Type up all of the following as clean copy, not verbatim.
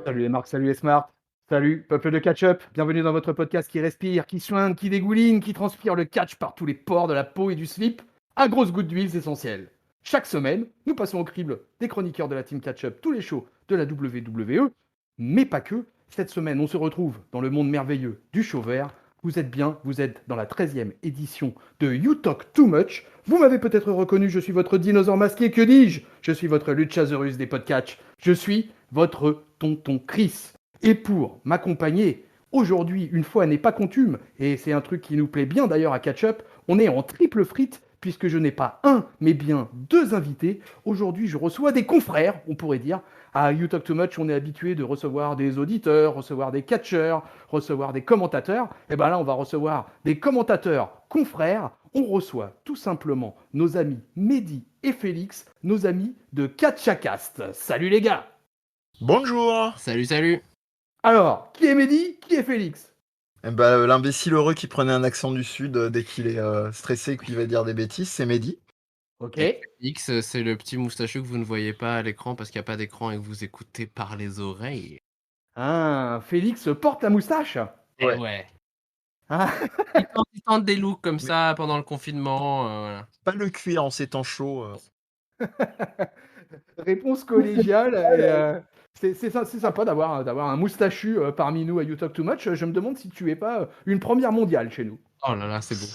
Salut les marques, salut les smarts, salut peuple de catch-up, bienvenue dans votre podcast qui respire, qui soigne, qui dégouline, qui transpire le catch par tous les pores de la peau et du slip, à grosses gouttes d'huiles essentielles. Chaque semaine, nous passons au crible des chroniqueurs de la team catch-up, tous les shows de la WWE, mais pas que. Cette semaine, on se retrouve dans le monde merveilleux du show vert. Vous êtes bien, vous êtes dans la 13e édition de You Talk Too Much. Vous m'avez peut-être reconnu, je suis votre dinosaure masqué, que dis-je? Je suis votre Luchasaurus des podcasts. Je suis votre tonton Chris. Et pour m'accompagner, aujourd'hui, une fois n'est pas coutume, et c'est un truc qui nous plaît bien d'ailleurs à Catch Up, on est en triple frite, puisque je n'ai pas un, mais bien deux invités. Aujourd'hui, je reçois des confrères, on pourrait dire. À You Talk Too Much, on est habitué de recevoir des auditeurs, recevoir des catcheurs, recevoir des commentateurs. Et bien là, on va recevoir des commentateurs confrères. On reçoit tout simplement nos amis Mehdi et Félix, nos amis de Catchacast. Salut les gars! Bonjour. Salut, salut. Alors, qui est Mehdi? Qui est Félix? L'imbécile heureux qui prenait un accent du sud dès qu'il est stressé et qu'il va dire des bêtises, c'est Mehdi. Ok. Et X, c'est le petit moustachu que vous ne voyez pas à l'écran parce qu'il n'y a pas d'écran et que vous écoutez par les oreilles. Ah, Félix porte la moustache? Et Ouais. ouais. Ah, Il tente des looks comme ça pendant le confinement. Voilà. Pas le cuir en ces temps chauds. réponse collégiale. C'est sympa d'avoir un moustachu parmi nous à You Talk Too Much. Je me demande si tu es pas une première mondiale chez nous. Oh là là, c'est beau.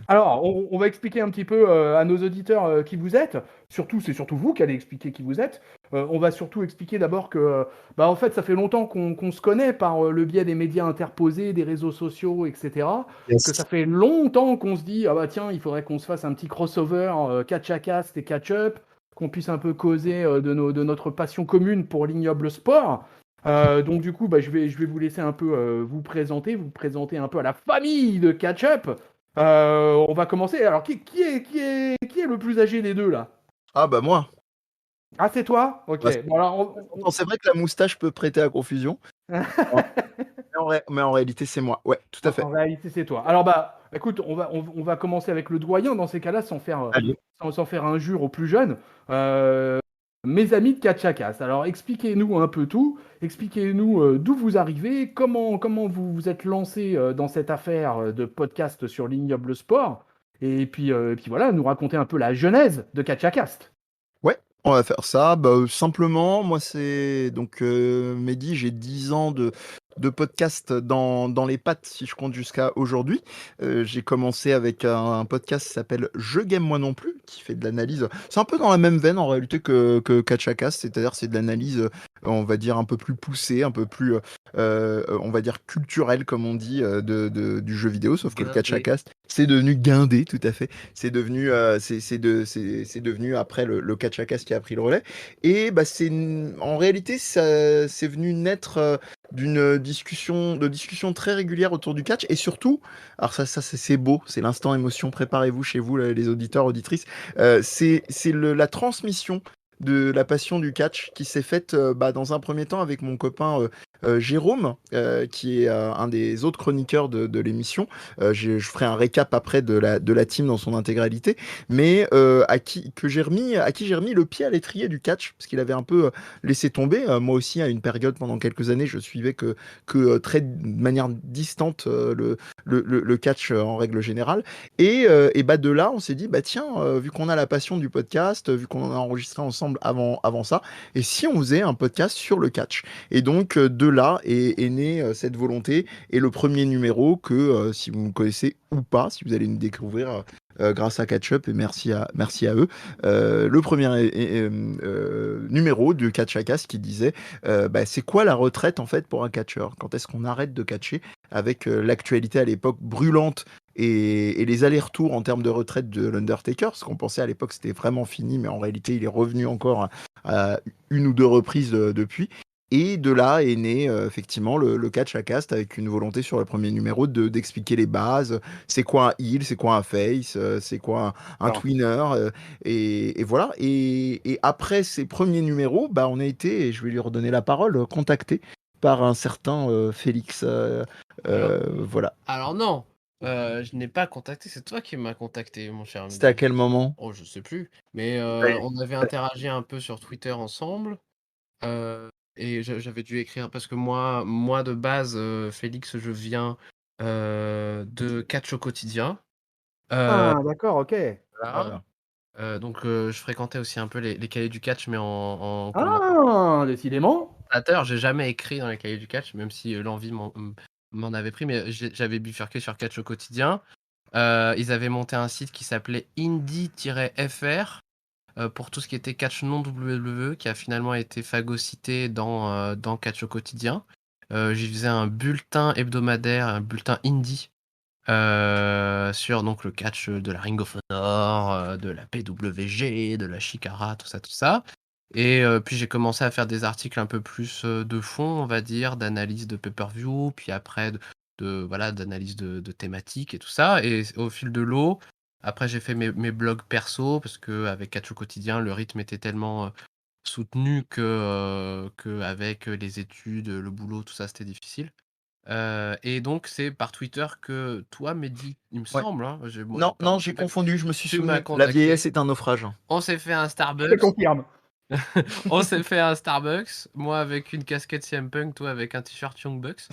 Alors, on va expliquer un petit peu à nos auditeurs qui vous êtes. Surtout, c'est surtout vous qui allez expliquer qui vous êtes. On va surtout expliquer d'abord que, en fait, ça fait longtemps qu'on se connaît par le biais des médias interposés, des réseaux sociaux, etc. Yes. Que ça fait longtemps qu'on se dit, ah bah tiens, il faudrait qu'on se fasse un petit crossover catch-a-cast et catch-up, qu'on puisse un peu causer de notre passion commune pour l'ignoble sport. Donc du coup, je vais vous laisser un peu vous présenter un peu à la famille de catch-up. On va commencer. Alors, qui est le plus âgé des deux, là? Ah bah moi. Ah, c'est toi? Ok. Bah, Bon, alors, Attends, c'est vrai que la moustache peut prêter à confusion. Mais en réalité, c'est moi. Ouais, tout à fait. en réalité, c'est toi. Alors, écoute, on va commencer avec le doyen dans ces cas-là, Allez. sans faire injure aux plus jeunes. Mes amis de Catchakas. Alors, expliquez-nous un peu tout. Expliquez-nous d'où vous arrivez, comment vous vous êtes lancé dans cette affaire de podcast sur l'ignoble sport. Et puis voilà, nous raconter un peu la genèse de Catchacast. Ouais, on va faire ça. Simplement, moi, c'est donc Mehdi, j'ai 10 ans de podcast dans les pattes, si je compte jusqu'à aujourd'hui. J'ai commencé avec un podcast qui s'appelle Je Game Moi Non Plus, qui fait de l'analyse. C'est un peu dans la même veine en réalité que Catchacast, c'est-à-dire c'est de l'analyse, on va dire, un peu plus poussée, un peu plus, on va dire, culturelle, comme on dit, du jeu vidéo, sauf que le Guindé. Catchacast, c'est devenu guindé, tout à fait. C'est devenu, c'est devenu après le Catchacast qui a pris le relais. Et en réalité, c'est venu naître d'une discussion très régulière autour du catch. Et surtout, alors ça c'est beau, c'est l'instant émotion, préparez-vous chez vous, là, les auditeurs, auditrices. La transmission de la passion du catch qui s'est faite dans un premier temps avec mon copain Jérôme, qui est un des autres chroniqueurs de l'émission. Je ferai un récap après de la team dans son intégralité, mais à qui j'ai remis le pied à l'étrier du catch, parce qu'il avait un peu laissé tomber. Moi aussi, à une période, pendant quelques années, je suivais que très de manière distante le catch en règle générale. Et de là, on s'est dit, tiens, vu qu'on a la passion du podcast, vu qu'on en a enregistré ensemble avant ça, et si on faisait un podcast sur le catch? Et donc, de là est née cette volonté. Et le premier numéro que, si vous me connaissez ou pas, si vous allez nous découvrir grâce à Catch-Up, et merci à eux, le premier numéro de Catch-A-Cast qui disait c'est quoi la retraite en fait pour un catcheur? Quand est-ce qu'on arrête de catcher, avec l'actualité à l'époque brûlante et les allers-retours en termes de retraite de l'Undertaker, parce qu'on pensait à l'époque c'était vraiment fini, mais en réalité il est revenu encore à une ou deux reprises depuis. Et de là est né effectivement le catch à cast, avec une volonté sur le premier numéro d'expliquer les bases, c'est quoi un heel, c'est quoi un face, c'est quoi un Alors, twinner, et voilà. Et après ces premiers numéros, on a été, et je vais lui redonner la parole, contacté par un certain Félix. Voilà. Alors non, je n'ai pas contacté, c'est toi qui m'as contacté, mon cher C'était à Mehdi. quel moment? Oh, je sais plus. Mais Ouais. on avait interagi un peu sur Twitter ensemble. j'avais dû écrire parce que moi de base, Félix, je viens de Catch au quotidien. Euh, Ah, d'accord, ok. voilà. Donc je fréquentais aussi un peu les cahiers du catch, mais en Ah, décidément. commentateur. J'ai jamais écrit dans les cahiers du catch, même si l'envie m'en avait pris, mais j'avais bifurqué sur Catch au quotidien. Ils avaient monté un site qui s'appelait indie-fr pour tout ce qui était catch non WWE, qui a finalement été phagocyté dans Catch au quotidien. J'y faisais un bulletin hebdomadaire, un bulletin indie sur donc le catch de la Ring of Honor, de la PWG, de la Chikara, tout ça. Et puis j'ai commencé à faire des articles un peu plus de fond, on va dire, d'analyse de pay-per-view, puis après voilà, d'analyse de thématiques et tout ça. Et au fil de l'eau, après j'ai fait mes blogs perso, parce qu'avec Catch au quotidien, le rythme était tellement soutenu que avec les études, le boulot, tout ça, c'était difficile. Et donc c'est par Twitter que toi, Mehdi, il me Ouais. semble, hein, moi j'ai Non, pas non, mon j'ai contact, confondu, je me suis tu m'as souvenu. La vieillesse contacté. est un naufrage. On s'est fait un Je Starbucks. confirme. On s'est fait un Starbucks, moi avec une casquette CM Punk, toi avec un t-shirt Young Bucks.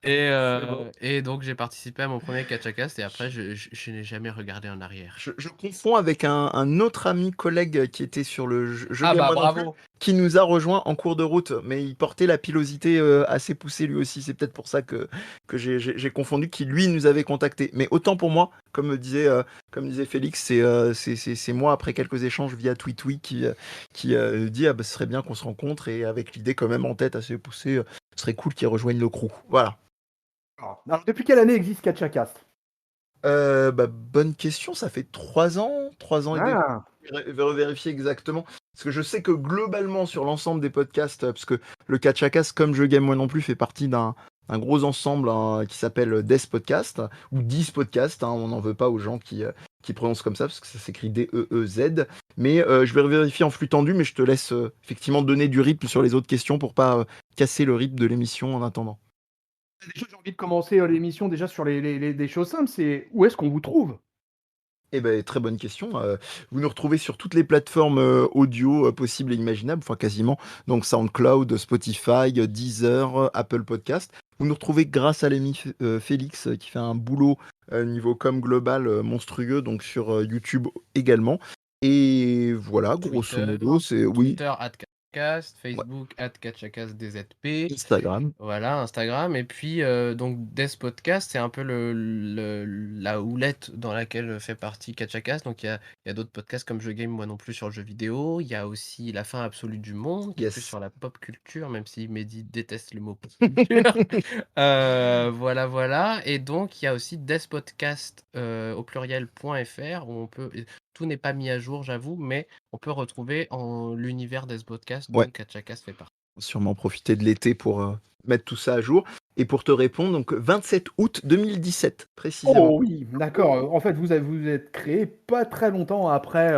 Et, C'est beau. et donc j'ai participé à mon premier Catch et après je n'ai jamais regardé en arrière. Je confonds avec un autre ami collègue qui était sur le jeu Ah Game bah Moi non plus, bravo. qui nous a rejoint en cours de route, mais il portait la pilosité assez poussée lui aussi. C'est peut-être pour ça que j'ai confondu, qui lui nous avait contacté. Mais autant pour moi, comme disait Félix, c'est moi après quelques échanges via TweetWee qui dit ah bah ce serait bien qu'on se rencontre, et avec l'idée quand même en tête assez poussée, ce serait cool qu'il rejoigne le crew. Voilà. Alors, depuis quelle année existe Catchacast? Bah, bonne question, ça fait 3 ans, 3 ans et demi. Ah, Je vais revérifier exactement. Parce que je sais que globalement, sur l'ensemble des podcasts, parce que le Catchacast, comme Je Game Moi non plus, fait partie d'un gros ensemble qui s'appelle Des Podcast, ou 10 Podcasts, on n'en veut pas aux gens qui prononcent comme ça, parce que ça s'écrit D-E-E-Z. Mais je vais revérifier en flux tendu, mais je te laisse effectivement donner du rythme sur les autres questions pour pas casser le rythme de l'émission en attendant. déjà, j'ai envie de commencer l'émission déjà sur des choses simples. C'est où est-ce qu'on vous trouve? Eh ben, très bonne question. Vous nous retrouvez sur toutes les plateformes audio possibles et imaginables, enfin quasiment. Donc SoundCloud, Spotify, Deezer, Apple Podcast. Vous nous retrouvez grâce à l'ami Félix qui fait un boulot niveau com global monstrueux, donc sur YouTube également. Et voilà, grosso Twitter, modo, c'est oui, Twitter @Catchacast, ouais, Facebook @CatchacastDZP. Instagram. Voilà, Instagram. Et puis, donc, Des Podcast, c'est un peu la houlette dans laquelle fait partie Catchacast. Donc, il y a d'autres podcasts comme Je Game, moi non plus, sur le jeu vidéo. Il y a aussi La fin absolue du monde, qui est plus Yes. sur la pop culture, même si Mehdi déteste le mot pop culture. Voilà. Et donc, il y a aussi Des Podcast au pluriel.fr, où tout n'est pas mis à jour, j'avoue, mais on peut retrouver l'univers Des Podcast Ouais, dont Catchacast fait partie. sûrement profiter de l'été pour mettre tout ça à jour. Et pour te répondre, donc 27 août 2017, précisément. Oh oui, d'accord. En fait, vous êtes créé pas très longtemps après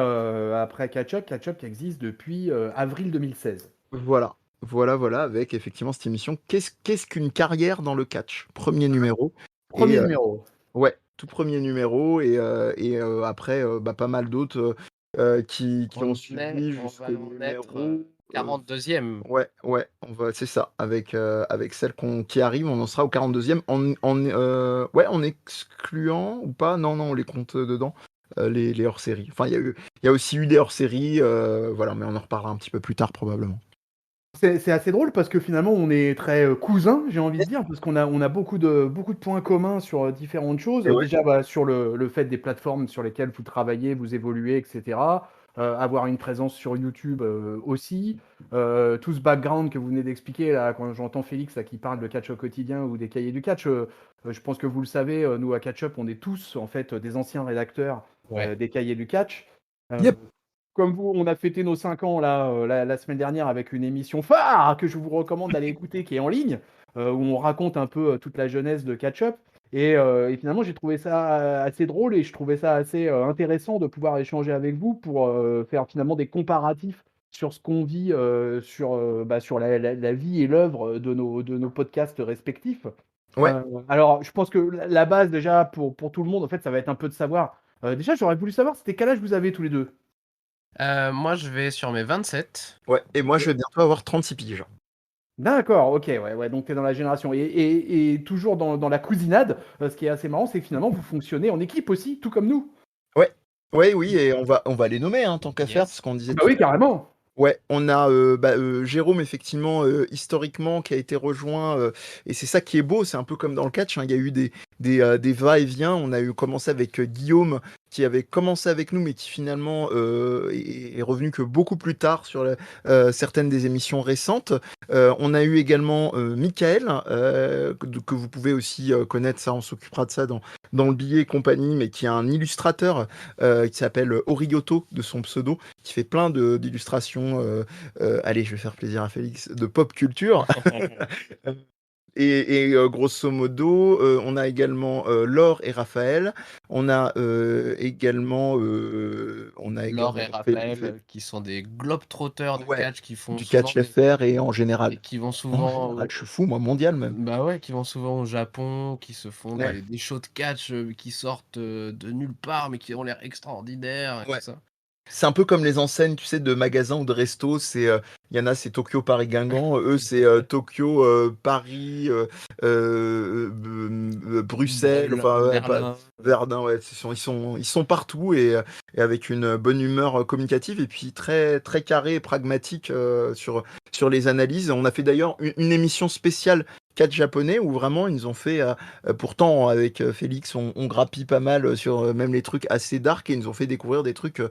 Catch-Up. Catch-Up qui existe depuis avril 2016. Voilà, voilà, avec effectivement cette émission. Qu'est-ce qu'une carrière dans le catch? Premier numéro. Et Premier numéro. ouais, tout premier numéro. Et après, bah, pas mal d'autres qui ont suivi On jusqu'au va en être numéro. 42e. Ouais, c'est ça. Avec celle qui arrive, on en sera au 42e. Ouais, en excluant ou pas? Non, on les compte dedans. Les hors-séries. Enfin, il y a aussi eu des hors-séries, voilà, mais on en reparlera un petit peu plus tard probablement. C'est assez drôle parce que finalement on est très cousins, j'ai envie de dire, parce qu'on a beaucoup de points communs sur différentes choses. Et ouais. Déjà bah, sur le fait des plateformes sur lesquelles vous travaillez, vous évoluez, etc. Avoir une présence sur YouTube aussi. Tout ce background que vous venez d'expliquer, là, quand j'entends Félix là, qui parle de catch au quotidien ou des cahiers du catch, je pense que vous le savez, nous à Catch Up, on est tous en fait des anciens rédacteurs Ouais. des cahiers du catch. Yep. Comme vous, on a fêté nos 5 ans là, la semaine dernière avec une émission phare que je vous recommande d'aller écouter, qui est en ligne, où on raconte un peu toute la jeunesse de Catch Up. Et finalement, j'ai trouvé ça assez drôle et je trouvais ça assez intéressant de pouvoir échanger avec vous pour faire finalement des comparatifs sur ce qu'on vit sur la vie et l'œuvre de nos podcasts respectifs. Ouais. Alors, je pense que la base déjà pour tout le monde, en fait, ça va être un peu de savoir. Déjà, j'aurais voulu savoir, c'était quel âge vous avez tous les deux? Moi, je vais sur mes 27. Ouais, et moi je vais bientôt avoir 36 piges. D'accord, ok, ouais, donc tu es dans la génération. Et toujours dans la cousinade, ce qui est assez marrant, c'est que finalement, vous fonctionnez en équipe aussi, tout comme nous. Ouais, ouais, oui, et on va les nommer, hein, tant qu'à faire, Yes. ce qu'on disait Bah tout oui, à l'heure. carrément. Ouais, on a Jérôme, effectivement, historiquement, qui a été rejoint, et c'est ça qui est beau, c'est un peu comme dans le catch, hein, il y a eu des va-et-vient. On a eu commencé avec Guillaume, qui avait commencé avec nous, mais qui finalement est revenu que beaucoup plus tard sur certaines des émissions récentes. On a eu également Michael, que vous pouvez aussi connaître, ça, on s'occupera de ça dans le billet et compagnie, mais qui est un illustrateur qui s'appelle Orioto, de son pseudo, qui fait plein d'illustrations. Allez, je vais faire plaisir à Félix, de pop culture. Et grosso modo, on a également Laure et Raphaël. On a également Laure et Raphaël, qui sont des globetrotters de ouais, catch, qui font du souvent catch FR et en et général. qui vont En souvent général, je suis fou, moi, mondial même. bah ouais, qui vont souvent au Japon, qui se font Ouais, des shows de catch qui sortent de nulle part, mais qui ont l'air extraordinaires et tout ouais. ça. C'est un peu comme les enseignes, tu sais, de magasins ou de restos. Il y en a, c'est Tokyo, Paris, Guingamp. Eux, c'est Tokyo, Paris, Bruxelles, enfin, ouais, Berlin. Verdun, ouais. Ils sont partout et avec une bonne humeur communicative et puis très, très carré et pragmatique sur les analyses. On a fait d'ailleurs une émission spéciale catch japonais où vraiment ils nous ont fait, pourtant avec Félix, on grappille pas mal sur même les trucs assez dark et ils nous ont fait découvrir des trucs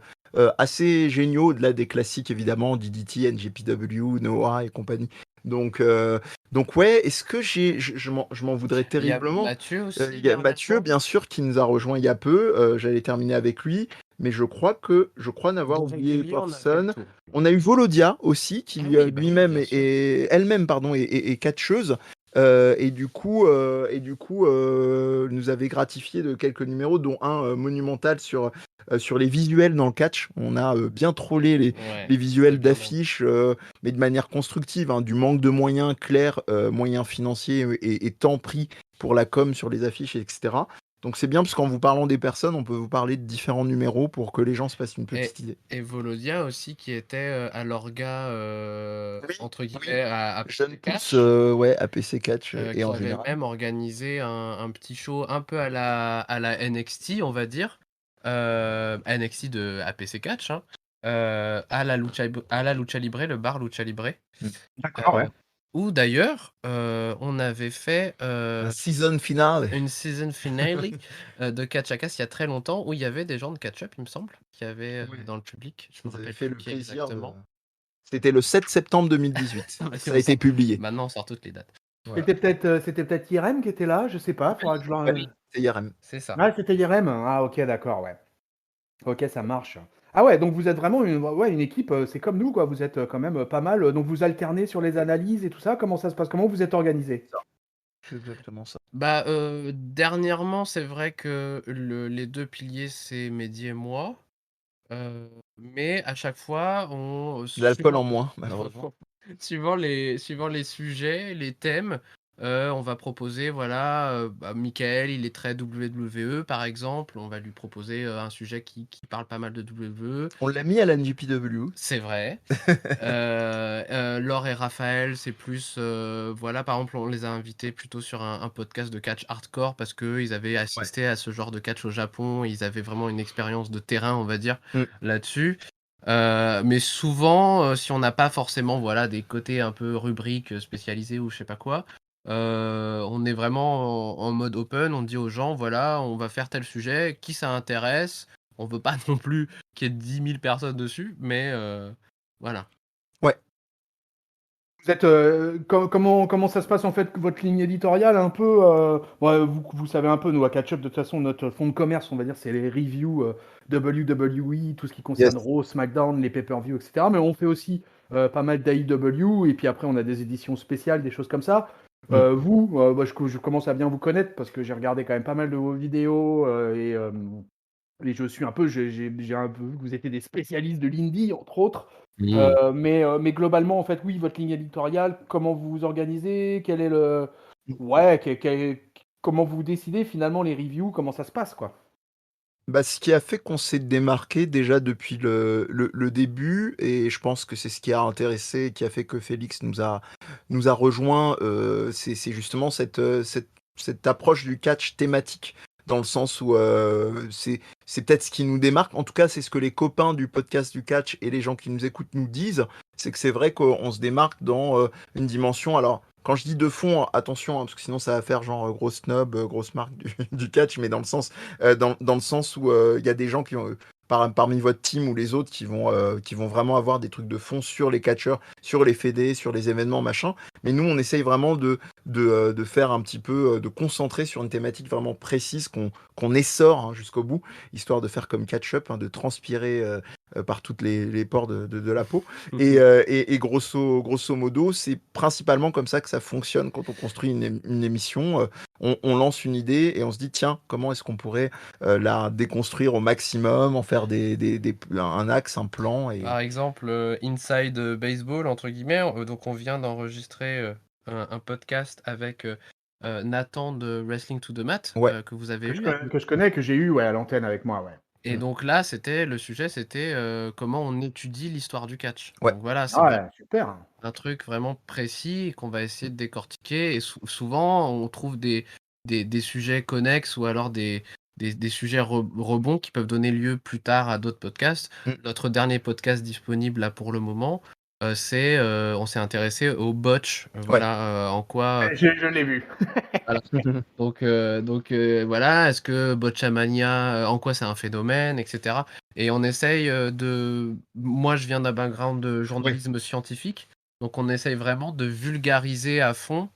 assez géniaux, au-delà des classiques évidemment, DDT, NJPW, Noah et compagnie. Donc, euh, donc ouais, est-ce que je m'en voudrais Il y a terriblement. Mathieu Il aussi, y a Mathieu, dernièrement. bien sûr, qui nous a rejoint il y a peu. J'allais terminer avec lui, mais je crois n'avoir De oublié régulier, on a fait le personne. tour. On a eu Volodia aussi, qui Ah oui, bah oui, lui-même bien sûr. elle-même, pardon, est catcheuse. Et du coup, nous avait gratifié de quelques numéros, dont un monumental sur les visuels dans le catch. On a bien trollé Ouais, les c'était visuels bien drôle. d'affiches, mais de manière constructive, hein, du manque de moyens clairs, moyens financiers et temps pris pour la com sur les affiches, etc. Donc c'est bien parce qu'en vous parlant des personnes, on peut vous parler de différents numéros pour que les gens se fassent une Et, petite idée. et Volodia aussi, qui était à l'orga, Oui, entre oui. guillemets, à Jeune PC pousse, Catch, ouais, APC Catch et qui en avait général. même organisé un petit show un peu à la NXT, on va dire. NXT de APC Catch, hein, à la Lucha Libre, le bar Lucha Libre. Mm. D'accord, ouais. Où d'ailleurs, on avait fait Un season finale. une season finale de Catch Akas il y a très longtemps, où il y avait des gens de Catch Up, il me semble, qui avaient Ouais. dans le public. Je me Vous avez rappelle fait plus le qui plaisir de. exactement. C'était le 7 septembre 2018. Vas-y, Ça a été publié. Maintenant, on sort toutes les dates. Voilà, C'était peut-être IRM qui était là, je sais pas, faudra que je Ouais, c'est IRM. c'est ça. Ah, c'était IRM. Ah, ok, d'accord, ouais. Ok, ça marche. Ah ouais, donc vous êtes vraiment une équipe, c'est comme nous, quoi. Vous êtes quand même pas mal. Donc vous alternez sur les analyses et tout ça. Comment ça se passe? Comment vous êtes organisé? C'est exactement ça. Bah, dernièrement, c'est vrai que les deux piliers, c'est Mehdi et moi. Mais à chaque fois, De l'alcool en moins, malheureusement. suivant les sujets, les thèmes, on va proposer, voilà, Michael, il est très WWE, par exemple. On va lui proposer un sujet qui parle pas mal de WWE. On l'a mis à la NJPW. C'est vrai. Laure et Raphaël, c'est plus, voilà, par exemple, on les a invités plutôt sur un podcast de catch hardcore parce qu'ils avaient Ouais. assisté à ce genre de catch au Japon. Ils avaient vraiment une expérience de terrain, on va dire, Mm. là-dessus. Mais souvent, si on n'a pas forcément, voilà, des côtés un peu rubriques spécialisés ou je sais pas quoi, on est vraiment en mode open. On dit aux gens, voilà, on va faire tel sujet, qui ça intéresse. On veut pas non plus qu'il y ait 10 000 personnes dessus, mais voilà. Ouais. Vous êtes, comment ça se passe en fait, votre ligne éditoriale un peu bon, vous savez un peu, nous à Catch Up, de toute façon, notre fonds de commerce, on va dire, c'est les reviews WWE, tout ce qui Yes. concerne Raw, SmackDown, les pay-per-view, etc. Mais on fait aussi pas mal d'AEW, et puis après, on a des éditions spéciales, des choses comme ça. Vous, bah, je commence à bien vous connaître parce que j'ai regardé quand même pas mal de vos vidéos et je suis un peu, j'ai un peu vu que vous étiez des spécialistes de l'indie, entre autres. Mais globalement, en fait, oui, votre ligne éditoriale, comment vous vous organisez, quel est le. Ouais, comment vous décidez finalement les reviews, comment ça se passe, quoi. Bah, ce qui a fait qu'on s'est démarqué déjà depuis le début, et je pense que c'est ce qui a intéressé, qui a fait que Félix nous a rejoint, c'est justement cette approche du catch thématique, dans le sens où c'est peut-être ce qui nous démarque. En tout cas, c'est ce que les copains du podcast du catch et les gens qui nous écoutent nous disent. C'est que c'est vrai qu'on se démarque dans une dimension. Alors, quand je dis de fond, attention, hein, parce que sinon ça va faire genre grosse snob, grosse marque du catch, mais dans le sens où il y a des gens qui ont, parmi votre team ou les autres qui vont vraiment avoir des trucs de fond sur les catcheurs, sur les fédés, sur les événements, machin. Mais nous, on essaye vraiment de faire un petit peu, de concentrer sur une thématique vraiment précise qu'on essore hein, jusqu'au bout, histoire de faire comme catch-up, hein, de transpirer par toutes les pores de la peau. Et grosso modo, c'est principalement comme ça que ça fonctionne quand on construit une émission. On lance une idée et on se dit, tiens, comment est-ce qu'on pourrait la déconstruire au maximum, en faire un axe, un plan. Par exemple, Inside Baseball, entre guillemets, donc on vient d'enregistrer un podcast avec Nathan de Wrestling to the Mat, Ouais. que vous avez Que eu. je connais, que j'ai eu ouais, à l'antenne avec moi, ouais. Et donc là, le sujet, c'était comment on étudie l'histoire du catch. Ouais. Donc voilà, c'est Ah ouais, super. un truc vraiment précis qu'on va essayer de décortiquer. Et souvent, on trouve des sujets connexes ou alors des sujets rebonds qui peuvent donner lieu plus tard à d'autres podcasts. Mm. Notre dernier podcast disponible là pour le moment, on s'est intéressé au botch. Voilà, en quoi. Je l'ai vu. Voilà. Donc voilà, est-ce que Botchamania, en quoi c'est un phénomène, etc. Et on essaye Moi, je viens d'un background de journalisme scientifique, donc on essaye vraiment de vulgariser à fond,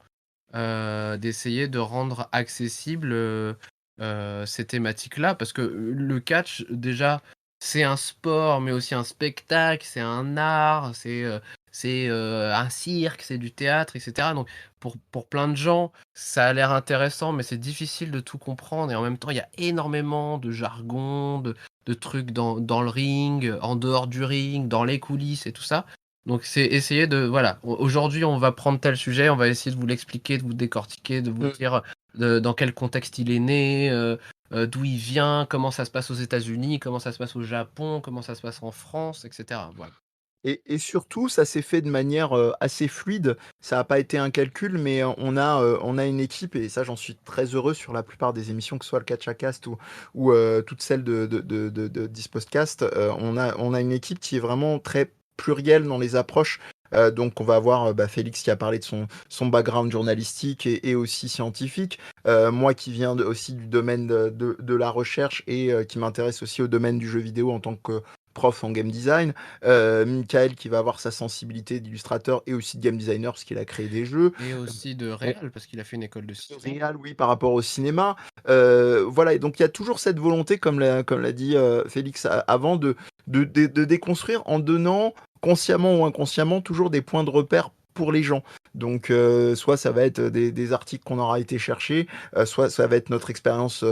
d'essayer de rendre accessible ces thématiques-là, parce que le catch, déjà, c'est un sport, mais aussi un spectacle, c'est un art, c'est un cirque, c'est du théâtre, etc. Donc pour plein de gens, ça a l'air intéressant, mais c'est difficile de tout comprendre. Et en même temps, il y a énormément de jargon, de trucs dans le ring, en dehors du ring, dans les coulisses et tout ça. Donc c'est essayer de... Voilà, aujourd'hui on va prendre tel sujet, on va essayer de vous l'expliquer, de vous décortiquer, de vous dire dans quel contexte il est né, d'où il vient, comment ça se passe aux États-Unis, comment ça se passe au Japon, comment ça se passe en France, etc. Voilà. Et surtout, ça s'est fait de manière assez fluide. Ça n'a pas été un calcul, mais on a une équipe, et ça, j'en suis très heureux sur la plupart des émissions, que ce soit le Catchacast ou toutes celles de Dispodcast. On a une équipe qui est vraiment très plurielle dans les approches. Donc, on va avoir Félix qui a parlé de son background journalistique et aussi scientifique. Moi qui viens aussi du domaine de la recherche et qui m'intéresse aussi au domaine du jeu vidéo en tant que prof en game design. Michael qui va avoir sa sensibilité d'illustrateur et aussi de game designer parce qu'il a créé des jeux. Et aussi de réal, parce qu'il a fait une école de cinéma. Réal, oui, par rapport au cinéma. Voilà, et donc il y a toujours cette volonté, comme l'a dit Félix avant, de déconstruire en donnant, consciemment ou inconsciemment, toujours des points de repère pour les gens. Donc, soit ça va être des articles qu'on aura été chercher, soit ça va être notre expérience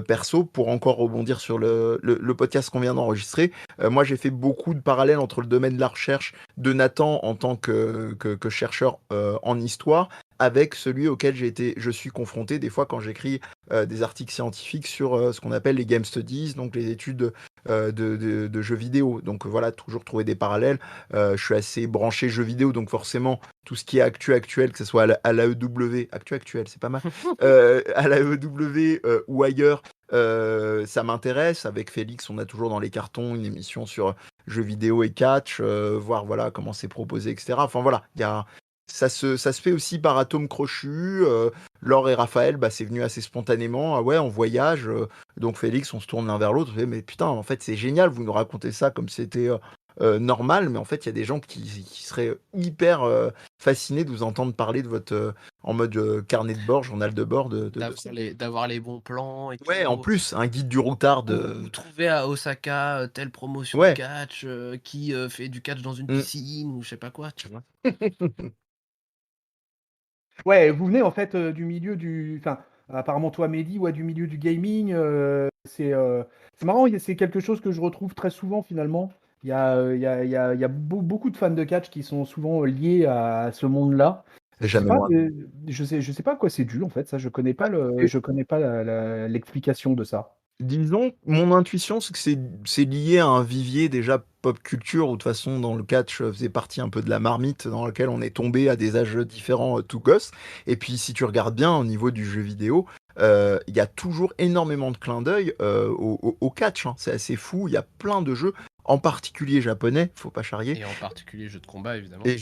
perso, pour encore rebondir sur le podcast qu'on vient d'enregistrer. Moi, j'ai fait beaucoup de parallèles entre le domaine de la recherche de Nathan en tant que chercheur en histoire, avec celui auquel je suis confronté des fois quand j'écris des articles scientifiques sur ce qu'on appelle les game studies, donc les études de jeux vidéo. Donc voilà, toujours trouver des parallèles. Je suis assez branché jeux vidéo, donc forcément, tout ce qui est actuel, que ce soit à l'AEW, actuel, c'est pas mal, à l'AEW ou ailleurs, ça m'intéresse. Avec Félix, on a toujours dans les cartons une émission sur jeux vidéo et catch, voir voilà comment c'est proposé, etc. Enfin voilà, ça se fait aussi par atomes crochus. Laure et Raphaël, c'est venu assez spontanément. Ah ouais, on voyage. Donc Félix, on se tourne l'un vers l'autre. On fait, mais putain, en fait, c'est génial. Vous nous racontez ça comme c'était normal. Mais en fait, il y a des gens qui seraient hyper fascinés de vous entendre parler de votre en mode carnet de bord, journal de bord. D'avoir les bons plans. Et Ouais, tout. en plus, un guide du routard de. Ou trouver à Osaka telle promotion Ouais. de catch qui fait du catch dans une Mm. piscine ou je sais pas quoi, tu vois. Ouais, vous venez en fait du milieu du. Enfin, apparemment, toi, Mehdi, ouais, du milieu du gaming. C'est marrant, c'est quelque chose que je retrouve très souvent finalement. Il y a beaucoup de fans de catch qui sont souvent liés à ce monde-là. Je sais Jamais pas, moi. je sais pas à quoi c'est dû en fait. Ça, je connais pas l'explication de ça. Disons, mon intuition, c'est que c'est lié à un vivier déjà pop culture, où de toute façon dans le catch, faisait partie un peu de la marmite dans laquelle on est tombé à des âges différents, tout gosse. Et puis si tu regardes bien au niveau du jeu vidéo, il y a toujours énormément de clins d'œil, au catch, hein. C'est assez fou, il y a plein de jeux, en particulier japonais, faut pas charrier. Et en particulier jeux de combat, évidemment. Et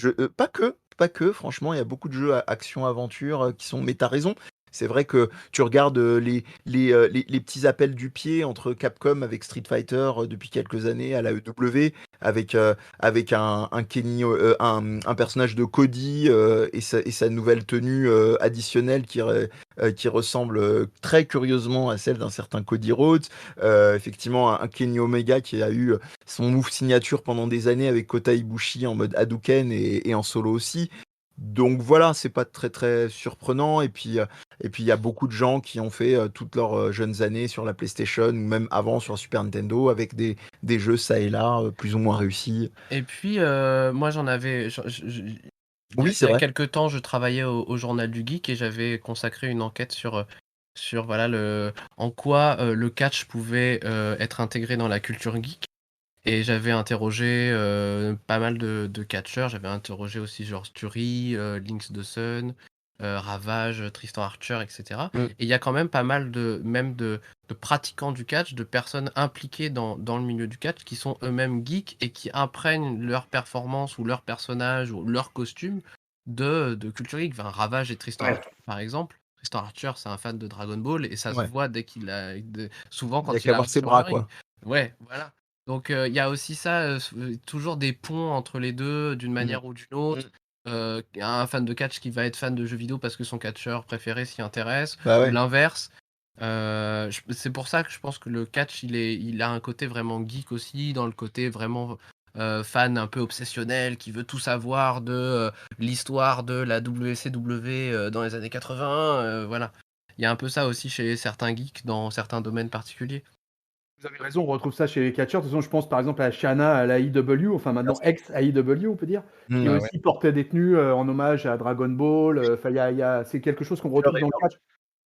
pas que, franchement, il y a beaucoup de jeux action-aventure qui sont. Mais t'as raison, c'est vrai que tu regardes les petits appels du pied entre Capcom avec Street Fighter depuis quelques années à la EW, avec un Kenny, un personnage de Cody et sa nouvelle tenue additionnelle qui ressemble très curieusement à celle d'un certain Cody Rhodes. Effectivement, un Kenny Omega qui a eu son move signature pendant des années avec Kota Ibushi en mode Hadouken et en solo aussi. Donc voilà, c'est pas très très surprenant. Et puis il y a beaucoup de gens qui ont fait toutes leurs jeunes années sur la PlayStation ou même avant sur Super Nintendo avec des jeux ça et là, plus ou moins réussis. Et puis, moi, j'en avais. Oui, Il c'est y a vrai. quelques temps, je travaillais au Journal du Geek et j'avais consacré une enquête sur voilà, en quoi le catch pouvait être intégré dans la culture geek. Et j'avais interrogé pas mal de catcheurs. J'avais interrogé aussi George Tury, Lynx de Sun, Ravage, Tristan Archer, etc. Mm. Et il y a quand même pas mal de pratiquants du catch, de personnes impliquées dans le milieu du catch qui sont eux-mêmes geeks et qui imprègnent leur performance ou leur personnage ou leur costume de culture geek. Enfin, Ravage et Tristan Ouais. Archer, par exemple. Tristan Archer, c'est un fan de Dragon Ball et ça se Ouais. voit souvent Il y a quand il qu'à voir arrive ses sur le bras, ring. quoi. Ouais, voilà. Donc il y a aussi ça, toujours des ponts entre les deux d'une Mm. manière ou d'une autre. Mm. Un fan de catch qui va être fan de jeux vidéo parce que son catcheur préféré s'y intéresse, Bah ou ouais. l'inverse. C'est pour ça que je pense que le catch, il a un côté vraiment geek aussi, dans le côté vraiment fan un peu obsessionnel, qui veut tout savoir de l'histoire de la WCW dans les années 80. Voilà. Il y a un peu ça aussi chez certains geeks dans certains domaines particuliers. Vous avez raison, on retrouve ça chez les catcheurs. De toute façon, je pense par exemple à Shana à la IW, enfin Bien maintenant sûr. ex-AEW, on peut dire, qui Mm. Ouais, ouais. aussi portait des tenues en hommage à Dragon Ball. Enfin, c'est quelque chose qu'on retrouve dans le catch.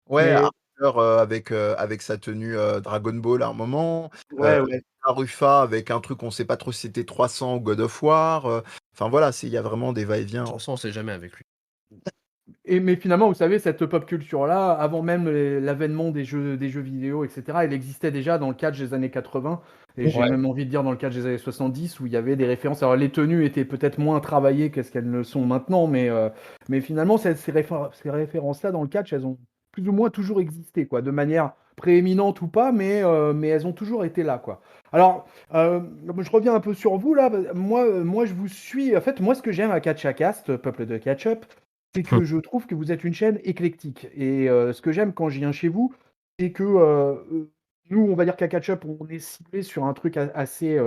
Ouais, Mais Arthur, avec sa tenue Dragon Ball à un moment. ouais, ouais. Rufa avec un truc, on sait pas trop si c'était 300 ou God of War. Enfin voilà, il y a vraiment des va-et-vient. De toute façon, on sait jamais avec lui. Mais finalement, vous savez, cette pop culture-là, avant même l'avènement des jeux vidéo, etc., elle existait déjà dans le catch des années 80, et j'ai Ouais. même envie de dire dans le catch des années 70, où il y avait des références. Alors, les tenues étaient peut-être moins travaillées qu'est-ce qu'elles ne sont maintenant, mais finalement, ces références-là dans le catch, elles ont plus ou moins toujours existé, quoi, de manière prééminente ou pas, mais elles ont toujours été là, quoi. Alors, je reviens un peu sur vous, là. Moi, je vous suis. En fait, moi, ce que j'aime à Catch a Cast, Peuple de Catch-Up, c'est que je trouve que vous êtes une chaîne éclectique. Et ce que j'aime quand je viens chez vous, c'est que nous, on va dire qu'à Catch-Up, on est ciblé sur un truc assez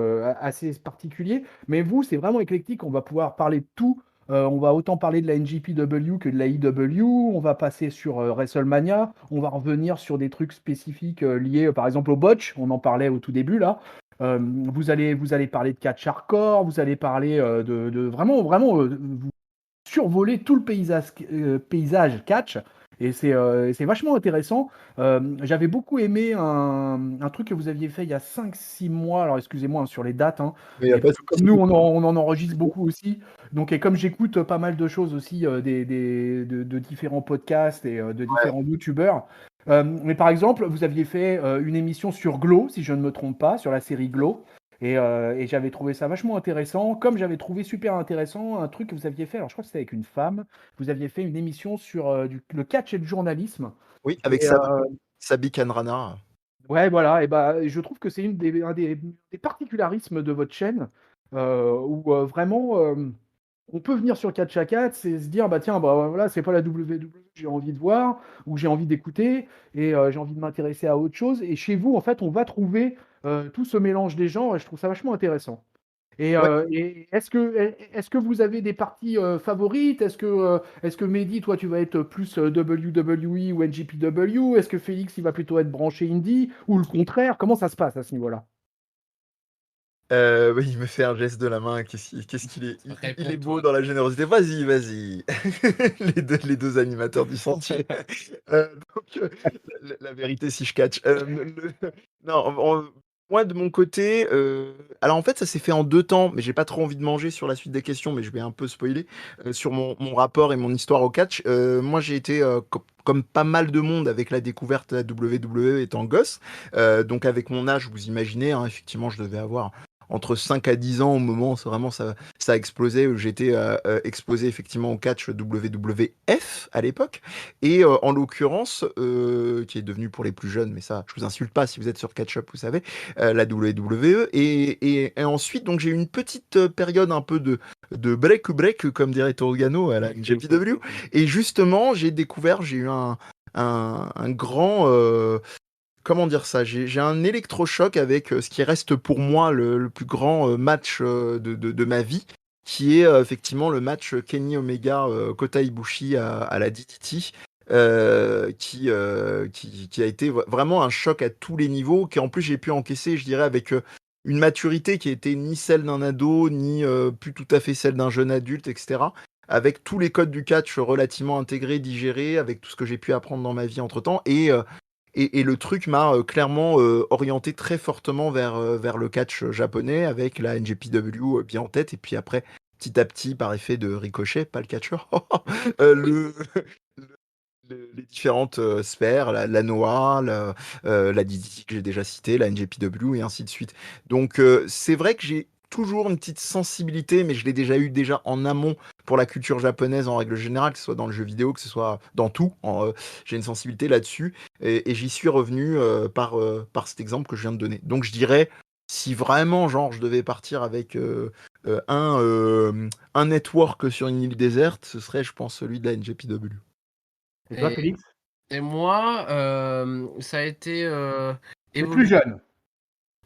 particulier. Mais vous, c'est vraiment éclectique. On va pouvoir parler de tout. On va autant parler de la NJPW que de la EW. On va passer sur WrestleMania. On va revenir sur des trucs spécifiques liés, par exemple, au botch. On en parlait au tout début, là. Vous allez parler de catch hardcore. Vous allez parler de vraiment, vraiment. Survoler tout le paysage catch. Et c'est vachement intéressant. J'avais beaucoup aimé un truc que vous aviez fait il y a 5-6 mois. Alors, excusez-moi hein, sur les dates, hein, Mais y a mais pas parce de que comme souci. nous, on en enregistre beaucoup aussi. Donc, et comme j'écoute pas mal de choses aussi de différents podcasts et de Ouais. différents YouTubeurs. Mais par exemple, vous aviez fait une émission sur Glow, si je ne me trompe pas, sur la série Glow. Et j'avais trouvé ça vachement intéressant, comme j'avais trouvé super intéressant un truc que vous aviez fait, alors je crois que c'était avec une femme, vous aviez fait une émission sur le catch et le journalisme. Oui, avec Et Sabi Kanrana. ouais, voilà, et bah, je trouve que c'est un des particularismes de votre chaîne, où vraiment on peut venir sur Catch à 4 et se dire, bah tiens, bah voilà, c'est pas la WWE que j'ai envie de voir, ou j'ai envie d'écouter, et j'ai envie de m'intéresser à autre chose. Et chez vous, en fait, on va trouver tout ce mélange des genres, et je trouve ça vachement intéressant. Et, Ouais. est-ce que vous avez des parties favorites? Est-ce que Mehdi, toi, tu vas être plus WWE ou NJPW? Est-ce que Félix, il va plutôt être branché indie? Ou le contraire? Comment ça se passe à ce niveau-là? Oui, il me fait un geste de la main. Qu'est-ce qu'il est, il est beau Réponds-toi. dans la générosité. Vas-y, vas-y. Les deux animateurs du sentier. Donc, la vérité, si je catch. Non, moi, de mon côté, alors en fait, ça s'est fait en deux temps, mais j'ai pas trop envie de manger sur la suite des questions, mais je vais un peu spoiler sur mon rapport et mon histoire au catch. Moi, j'ai été, comme pas mal de monde, avec la découverte de la WWE étant gosse. Donc, avec mon âge, vous imaginez, hein, effectivement, je devais avoir entre 5 à 10 ans au moment où vraiment ça a explosé, où j'étais exposé effectivement au catch WWF à l'époque. Et en l'occurrence, qui est devenu pour les plus jeunes, mais ça, je vous insulte pas si vous êtes sur Catch Up, vous savez, la WWE. Et ensuite, donc j'ai eu une petite période un peu de break, comme dirait Torugano à la NJPW. Et justement, j'ai eu un grand, comment dire ça, j'ai un électrochoc avec ce qui reste pour moi le plus grand match de ma vie, qui est effectivement le match Kenny Omega Kota Ibushi à la DDT. Qui a été vraiment un choc à tous les niveaux, qui en plus j'ai pu encaisser, je dirais, avec une maturité qui était ni celle d'un ado, ni plus tout à fait celle d'un jeune adulte, etc. Avec tous les codes du catch relativement intégrés, digérés, avec tout ce que j'ai pu apprendre dans ma vie entre-temps. Et le truc m'a clairement orienté très fortement vers le catch japonais, avec la NJPW bien en tête. Et puis après, petit à petit, par effet de ricochet, pas le catcheur, le, les différentes sphères, la Noah, la DDT que j'ai déjà citée, la NJPW et ainsi de suite. Donc c'est vrai que j'ai toujours une petite sensibilité, mais je l'ai déjà eu déjà en amont pour la culture japonaise en règle générale, que ce soit dans le jeu vidéo, que ce soit dans tout. J'ai une sensibilité là-dessus et j'y suis revenu par cet exemple que je viens de donner. Donc je dirais, si vraiment genre je devais partir avec un network sur une île déserte, ce serait, je pense, celui de la NJPW. Et toi, Et, Félix? et moi, ça a été T'es plus évolutif. jeune.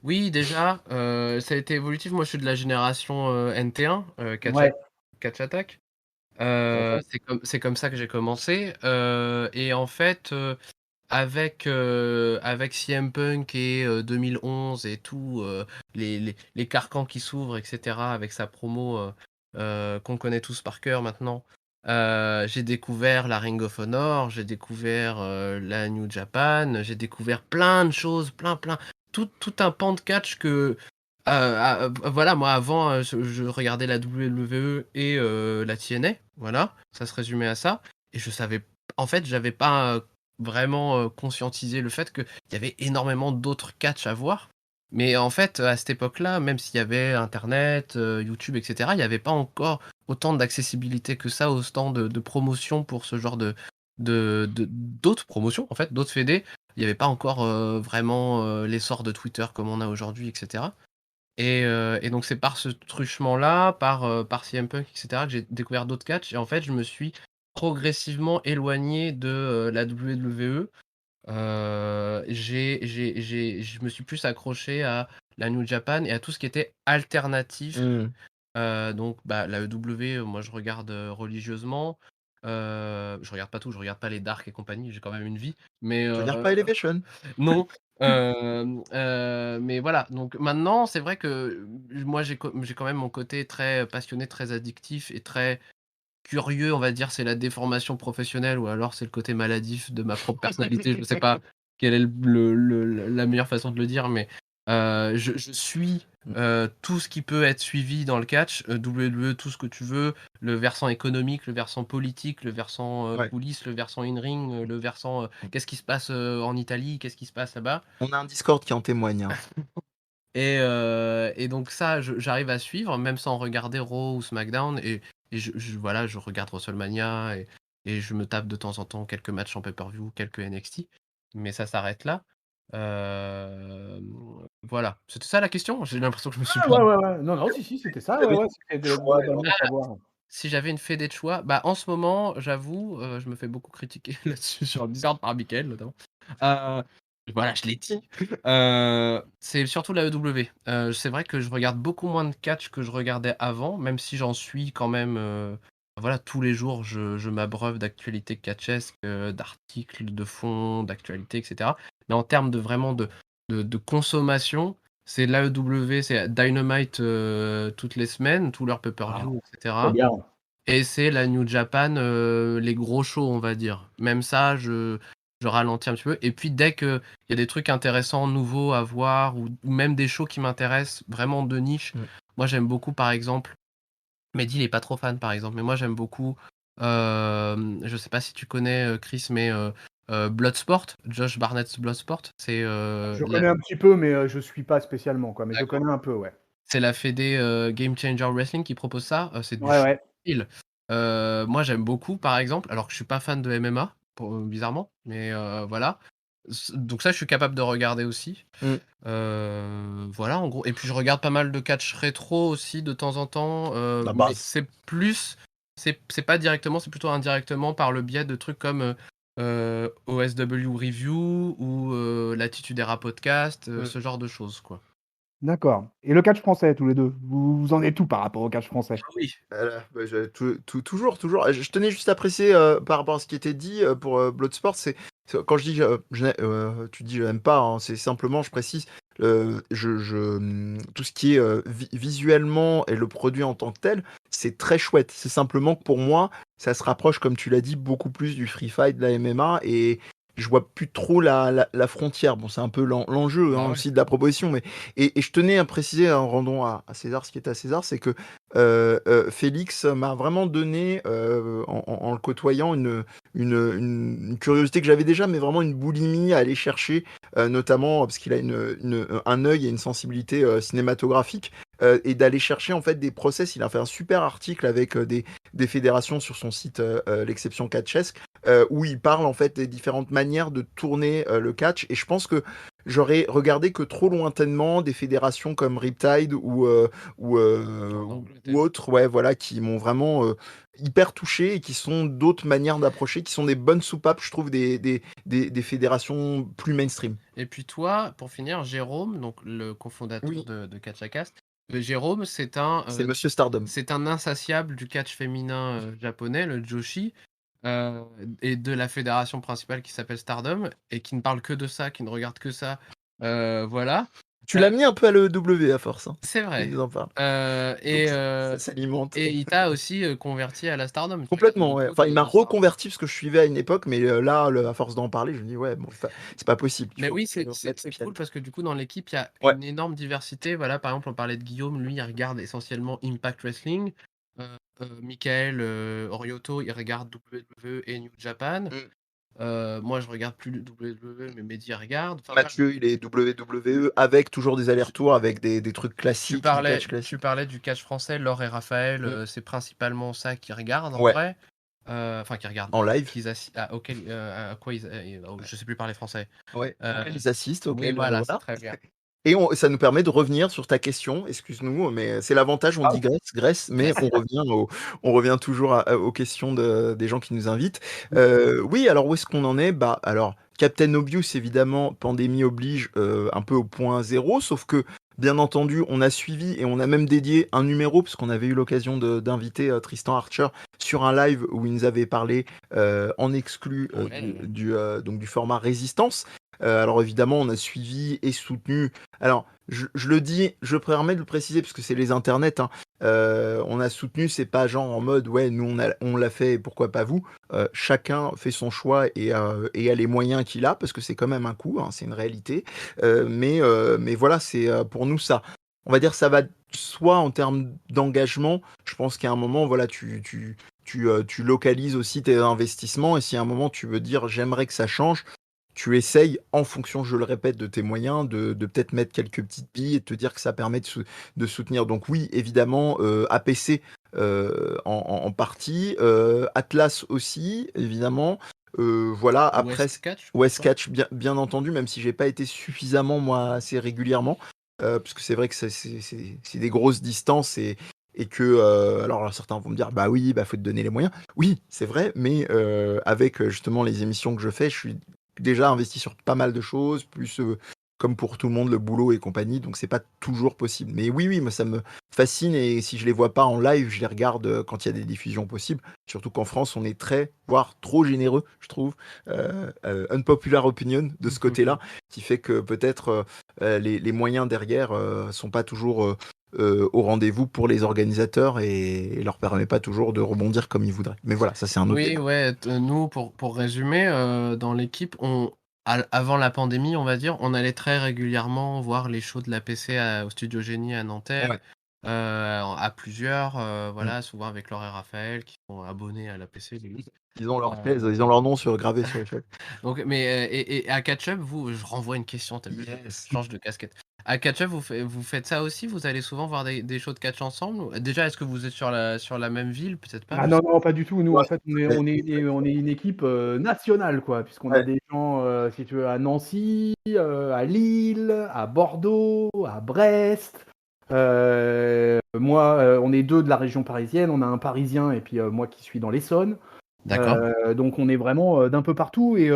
Oui, déjà, ça a été évolutif. Moi, je suis de la génération NT1, Ouais. Catch Attack. Tout à fait. C'est comme ça que j'ai commencé. Et en fait, avec CM Punk et 2011 et tout, les carcans qui s'ouvrent, etc., avec sa promo qu'on connaît tous par cœur maintenant, j'ai découvert la Ring of Honor, j'ai découvert la New Japan, j'ai découvert plein de choses, plein, tout un pan de catch que, voilà, moi avant, je regardais la WWE et la TNA, voilà, ça se résumait à ça, et je savais, en fait, j'avais pas vraiment conscientisé le fait qu'il y avait énormément d'autres catchs à voir. Mais en fait, à cette époque-là, même s'il y avait Internet, YouTube, etc., il n'y avait pas encore autant d'accessibilité que ça, autant de promotion pour ce genre d'autres promotions, en fait, d'autres fédés. Il n'y avait pas encore vraiment l'essor de Twitter comme on a aujourd'hui, etc. Et donc c'est par ce truchement-là, par CM Punk, etc., que j'ai découvert d'autres catchs. Et en fait, je me suis progressivement éloigné de la WWE. Je me suis plus accroché à la New Japan et à tout ce qui était alternatif. Hmm. Donc bah, la EW, moi je regarde religieusement. Je regarde pas tout, je regarde pas les Dark et compagnie, j'ai quand même une vie. Mais Tu regardes pas Elevation? non. Mais voilà, donc maintenant, c'est vrai que moi j'ai quand même mon côté très passionné, très addictif et très curieux, on va dire. C'est la déformation professionnelle ou alors c'est le côté maladif de ma propre personnalité. Je sais pas quelle est la meilleure façon de le dire, mais je suis tout ce qui peut être suivi dans le catch, WWE, tout ce que tu veux, le versant économique, le versant politique, le versant Ouais. coulisses, le versant in-ring, le versant qu'est-ce qui se passe en Italie, qu'est-ce qui se passe là-bas. On a un Discord qui en témoigne, hein. Et donc ça, j'arrive à suivre, même sans regarder Raw ou SmackDown. Et voilà, je regarde WrestleMania et je me tape de temps en temps quelques matchs en pay-per-view, quelques NXT. Mais ça s'arrête là. Euh, voilà, c'était ça la question? J'ai l'impression que je me suis Ah ouais, perdu. ouais, ouais. Non, non, si, c'était ça, ouais, J'avais ouais, dit c'était choix. globalement savoir. Si j'avais une fédé de choix, bah en ce moment, j'avoue, je me fais beaucoup critiquer là-dessus sur Discord par Mickaël notamment. Euh, voilà, je l'ai dit. C'est surtout la EW. C'est vrai que je regarde beaucoup moins de catch que je regardais avant, même si j'en suis quand même. Voilà, tous les jours, je m'abreuve d'actualités catchesques, d'articles de fond, d'actualités, etc. Mais en termes de vraiment de consommation, C'est l'AEW, c'est Dynamite toutes les semaines, tous leurs pay-per-view, etc. Trop bien. Et c'est la New Japan, les gros shows, on va dire. Même ça, je ralentis un petit peu. Et puis dès qu'il y a des trucs intéressants, nouveaux à voir, ou même des shows qui m'intéressent, vraiment de niche, moi j'aime beaucoup par exemple, Mehdi il est pas trop fan par exemple, mais moi j'aime beaucoup, je sais pas si tu connais Chris, mais Bloodsport, Josh Barnett's Bloodsport, c'est Je connais un petit peu, mais je suis pas spécialement, quoi. Mais je D'accord. connais un peu, ouais. C'est la fédé Game Changer Wrestling qui propose ça. C'est du Ouais, show ouais. style. Moi, j'aime beaucoup, par exemple, alors que je suis pas fan de MMA, bizarrement, mais voilà. Donc ça, je suis capable de regarder aussi. Mm. Voilà, en gros. Et puis je regarde pas mal de catch rétro aussi de temps en temps. La Mais base. c'est plus, c'est pas directement, c'est plutôt indirectement par le biais de trucs comme OSW Review ou l'Attitude Era Podcast, ce genre de choses, quoi. D'accord. Et le catch français, tous les deux, vous en êtes tout par rapport au catch français? Oui. Voilà, bah, toujours, toujours. Je tenais juste à préciser par rapport à ce qui était dit pour Bloodsport, quand je dis, tu dis je n'aime pas, hein, c'est simplement, je précise, tout ce qui est visuellement et le produit en tant que tel, c'est très chouette. C'est simplement que pour moi, ça se rapproche, comme tu l'as dit, beaucoup plus du free fight, de la MMA, et je vois plus trop la frontière. Bon, c'est un peu l'enjeu Bah hein, ouais. aussi de la proposition, mais et je tenais à préciser, en rendant à César ce qui est à César, c'est que Félix m'a vraiment donné, en le côtoyant, une curiosité que j'avais déjà, mais vraiment une boulimie à aller chercher, notamment parce qu'il a un œil et une sensibilité cinématographique, et d'aller chercher en fait des process. Il a fait un super article avec des fédérations sur son site, l'exception catchesque, où il parle en fait des différentes manières de tourner le catch. Et je pense que j'aurais regardé que trop lointainement des fédérations comme Riptide ou, ou autres, ouais, voilà, qui m'ont vraiment hyper touché et qui sont d'autres manières d'approcher, qui sont des bonnes soupapes, je trouve, des fédérations plus mainstream. Et puis toi, pour finir, Jérôme, donc le cofondateur Oui. de Catchacast, Jérôme, c'est un Monsieur Stardom. insatiable du catch féminin japonais, le Joshi, et de la fédération principale qui s'appelle Stardom, et qui ne parle que de ça, qui ne regarde que ça. Voilà. Tu l'as mis un peu à l'EW à force. Hein. C'est vrai. Ils en parlent. Et Ça s'alimente. il t'a aussi converti à la Stardom. Complètement, ouais. Enfin, il m'a reconverti parce que je suivais à une époque, mais là, à force d'en parler, je me dis, ouais, bon, c'est pas possible. Mais oui, que je c'est remette pied à cool parce que du coup, dans l'équipe, il y a Ouais. une énorme diversité. Voilà, par exemple, on parlait de Guillaume, lui, il regarde essentiellement Impact Wrestling. Michael Orioto, il regarde WWE et New Japan. Moi, je regarde plus WWE, mais Mehdi regarde. Enfin, voilà. Mathieu, il est WWE avec toujours des allers-retours avec des trucs classiques. Tu parlais du catch français, Laure et Raphaël, c'est principalement ça qu'ils regardent en Ouais. vrai. Enfin, qu'ils regardent. En live. À quoi je sais plus parler français. Ouais. Ils assistent. Oui, Auquel, voilà, voilà. c'est très bien. Et ça nous permet de revenir sur ta question, excuse-nous, mais c'est l'avantage, on digresse, mais on revient toujours aux questions des gens qui nous invitent. Oui, alors où est-ce qu'on en est? Bah, alors, Captain Obvious, évidemment, pandémie oblige, un peu au point zéro, sauf que, bien entendu, on a suivi et on a même dédié un numéro, parce qu'on avait eu l'occasion d'inviter Tristan Archer sur un live où il nous avait parlé en exclu donc du format Résistance. Alors évidemment, on a suivi et soutenu. Alors, je le dis, je permets de le préciser parce que c'est les internets. Hein. On a soutenu, c'est pas genre en mode ouais, nous on l'a fait, pourquoi pas vous. Chacun fait son choix et a les moyens qu'il a parce que c'est quand même un coût, hein, c'est une réalité. Mais voilà, c'est pour nous ça. On va dire ça va soit en termes d'engagement. Je pense qu'à un moment, voilà, tu localises aussi tes investissements et si à un moment tu veux dire j'aimerais que ça change, tu essayes, en fonction, je le répète, de tes moyens, de peut-être mettre quelques petites billes et de te dire que ça permet de soutenir. Donc oui, évidemment, APC en partie, Atlas aussi, évidemment. Voilà, après, Westcatch, bien entendu, même si j'ai pas été suffisamment, moi, assez régulièrement, parce que c'est vrai que c'est des grosses distances et que, alors certains vont me dire, bah oui, bah faut te donner les moyens. Oui, c'est vrai, mais avec justement les émissions que je fais, je suis déjà investi sur pas mal de choses, plus comme pour tout le monde, le boulot et compagnie, donc c'est pas toujours possible. Mais oui, moi ça me fascine et si je les vois pas en live, je les regarde quand il y a des diffusions possibles. Surtout qu'en France, on est très, voire trop généreux, je trouve. Unpopular opinion de ce côté-là, qui fait que peut-être les moyens derrière sont pas toujours au rendez-vous pour les organisateurs et leur permet pas toujours de rebondir comme ils voudraient. Mais voilà, ça c'est un autre Oui, débat. ouais, nous, pour résumer, dans l'équipe, avant la pandémie, on va dire, on allait très régulièrement voir les shows de la PC au Studio Génie à Nanterre, Ouais. à plusieurs, voilà, souvent avec Laure et Raphaël qui sont abonnés à la PC. Ils ont leur thèse, ils ont leur nom gravé sur les chèques. Donc, mais et à Catch-Up, je renvoie une question, t'as vu, Yes. je change de casquette. À Catch-Up, vous faites ça aussi? Vous allez souvent voir des shows de catch ensemble? Déjà, est-ce que vous êtes sur la même ville? Peut-être pas, Ah je non, sais non, pas du tout. Nous, Ouais, en fait, on est une équipe nationale, quoi, puisqu'on a ouais. des gens, si tu veux, à Nancy, à Lille, à Bordeaux, à Brest. Moi, on est deux de la région parisienne. On a un Parisien et puis moi qui suis dans l'Essonne. D'accord. Donc on est vraiment d'un peu partout et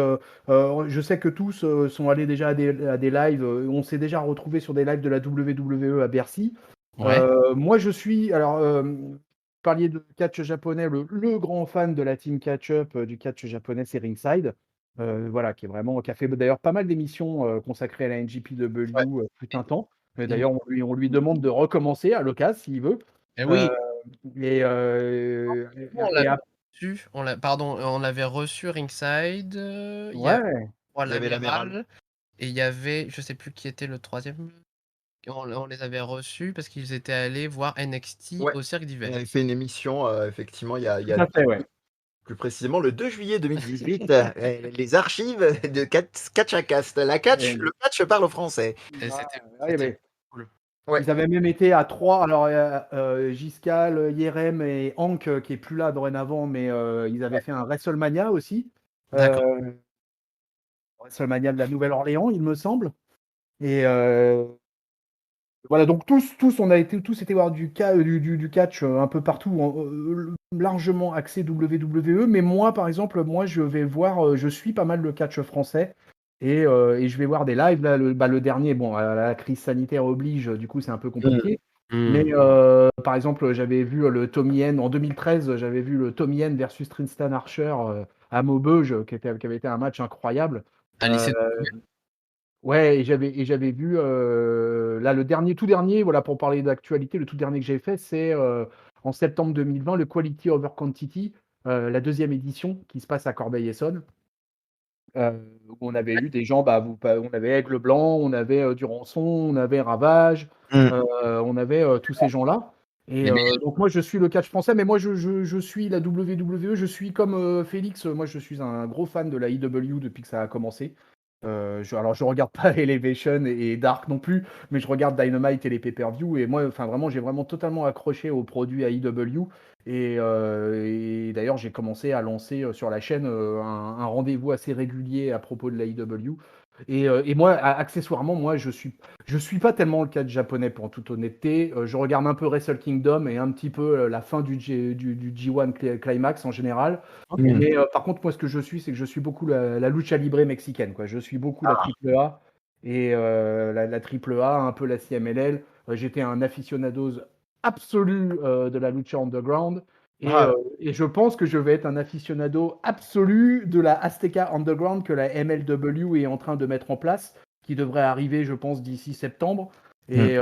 je sais que tous sont allés déjà à des lives. On s'est déjà retrouvés sur des lives de la WWE à Bercy. Ouais. Moi je suis alors vous parliez de catch japonais, le grand fan de la team catch-up du catch japonais, c'est Ringside. Voilà, qui a fait d'ailleurs pas mal d'émissions consacrées à la Ouais. NJPW fut un temps. Et Il d'ailleurs on lui demande de recommencer à l'occasion s'il veut. Eh Euh, oui, et, on et l'avait reçu, pardon, on l'avait reçu Ringside, il y avait ouais. Vous avez l'amiral. l'amiral et il y avait, je sais plus qui était le troisième. On les avait reçus parce qu'ils étaient allés voir NXT Ouais. au Cirque On d'Hiver. avait fait une émission, effectivement, il y Tout a à fait, ouais. plus précisément le 2 juillet 2018, les archives de Catchacast. Le catch parle au français. Et Ah, c'était ouais, mais cool. Ouais. ils avaient même été à 3. Alors, Giscal, Yerem et Hank, qui est plus là dorénavant, mais ils avaient fait un WrestleMania aussi. D'accord. WrestleMania de la Nouvelle-Orléans, il me semble. Et voilà, donc on a tous été voir du catch un peu partout, largement axé WWE. Mais moi, par exemple, je vais voir, je suis pas mal le catch français et je vais voir des lives. Là, le dernier, bon, la crise sanitaire oblige, du coup, c'est un peu compliqué. Mais par exemple, j'avais vu le Tommy End en 2013, j'avais vu le Tommy End versus Tristan Archer à Maubeuge, qui avait été un match incroyable. Alice. Ouais, et j'avais vu là tout dernier, voilà pour parler d'actualité, le tout dernier que j'ai fait, c'est en septembre 2020 le Quality Over Quantity, la deuxième édition qui se passe à Corbeil-Essonnes. Où on avait eu des gens, on avait Aigle Blanc, on avait Durançon, on avait Ravage, on avait tous ces gens-là. Et Les meilleurs. donc moi je suis le catch français, mais moi je suis la WWE, je suis comme Félix, moi je suis un gros fan de la IW depuis que ça a commencé. Alors je regarde pas Elevation et Dark non plus, mais je regarde Dynamite et les pay-per-view et moi, enfin vraiment, j'ai vraiment totalement accroché aux produits AEW et d'ailleurs j'ai commencé à lancer sur la chaîne un rendez-vous assez régulier à propos de l'AEW et moi, accessoirement, moi je suis pas tellement le catch japonais pour toute honnêteté. Je regarde un peu Wrestle Kingdom et un petit peu la fin du G1 Climax en général. Mais par contre, moi, ce que je suis, c'est que je suis beaucoup la lucha libre mexicaine, quoi. Je suis beaucoup la triple A et la triple A, un peu la CMLL. J'étais un aficionados absolu de la lucha underground Ah, et je pense que je vais être un aficionado absolu de la Azteca Underground que la MLW est en train de mettre en place, qui devrait arriver, je pense, d'ici septembre. Et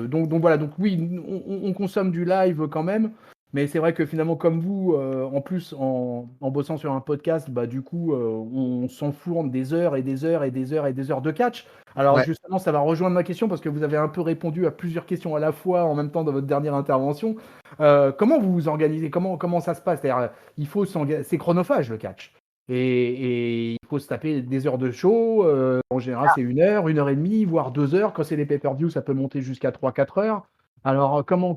donc voilà, donc oui, on consomme du live quand même. Mais c'est vrai que finalement, comme vous, en plus, en bossant sur un podcast, bah, du coup, on s'enfourne des heures et des heures et des heures et des heures de catch. Alors ouais. justement, ça va rejoindre ma question parce que vous avez un peu répondu à plusieurs questions à la fois en même temps dans votre dernière intervention. Comment vous vous organisez? Comment ça se passe? C'est-à-dire, c'est chronophage le catch. Et il faut se taper des heures de show. En général, c'est 1 heure et demie, voire 2 heures. Quand c'est des pay-per-view, ça peut monter jusqu'à 3-4 heures. Alors, comment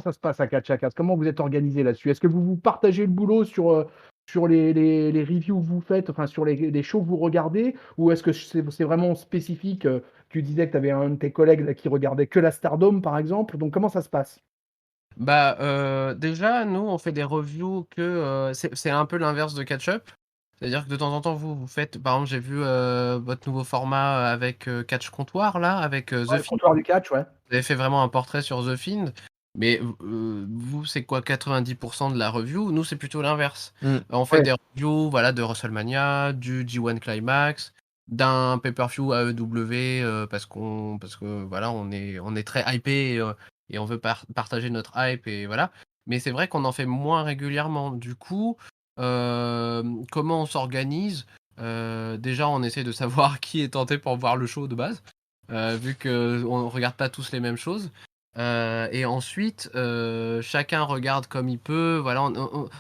ça se passe à Catch? Comment vous êtes organisé là-dessus? Est-ce que vous partagez le boulot sur les reviews que vous faites, enfin sur les shows que vous regardez, ou est-ce que c'est vraiment spécifique? Tu disais que tu avais un de tes collègues là, qui regardait que la Stardom, par exemple. Donc, comment ça se passe? Bah, déjà, nous, on fait des reviews c'est un peu l'inverse de Catch-Up. C'est-à-dire que de temps en temps, vous faites, par exemple, j'ai vu votre nouveau format avec Catch Comptoir, là, avec Ouais, The le Fiend. comptoir du catch, ouais. Vous avez fait vraiment un portrait sur The Fiend, mais vous, c'est quoi 90% de la review? Nous, c'est plutôt l'inverse. Mm. On fait Ouais. des reviews voilà, de WrestleMania, du G1 Climax, d'un pay-per-view AEW, parce que voilà, on est très hypé et on veut partager notre hype et voilà. Mais c'est vrai qu'on en fait moins régulièrement. Du coup, comment on s'organise? Déjà, on essaie de savoir qui est tenté pour voir le show de base, vu qu'on ne regarde pas tous les mêmes choses. Et ensuite, chacun regarde comme il peut. Voilà,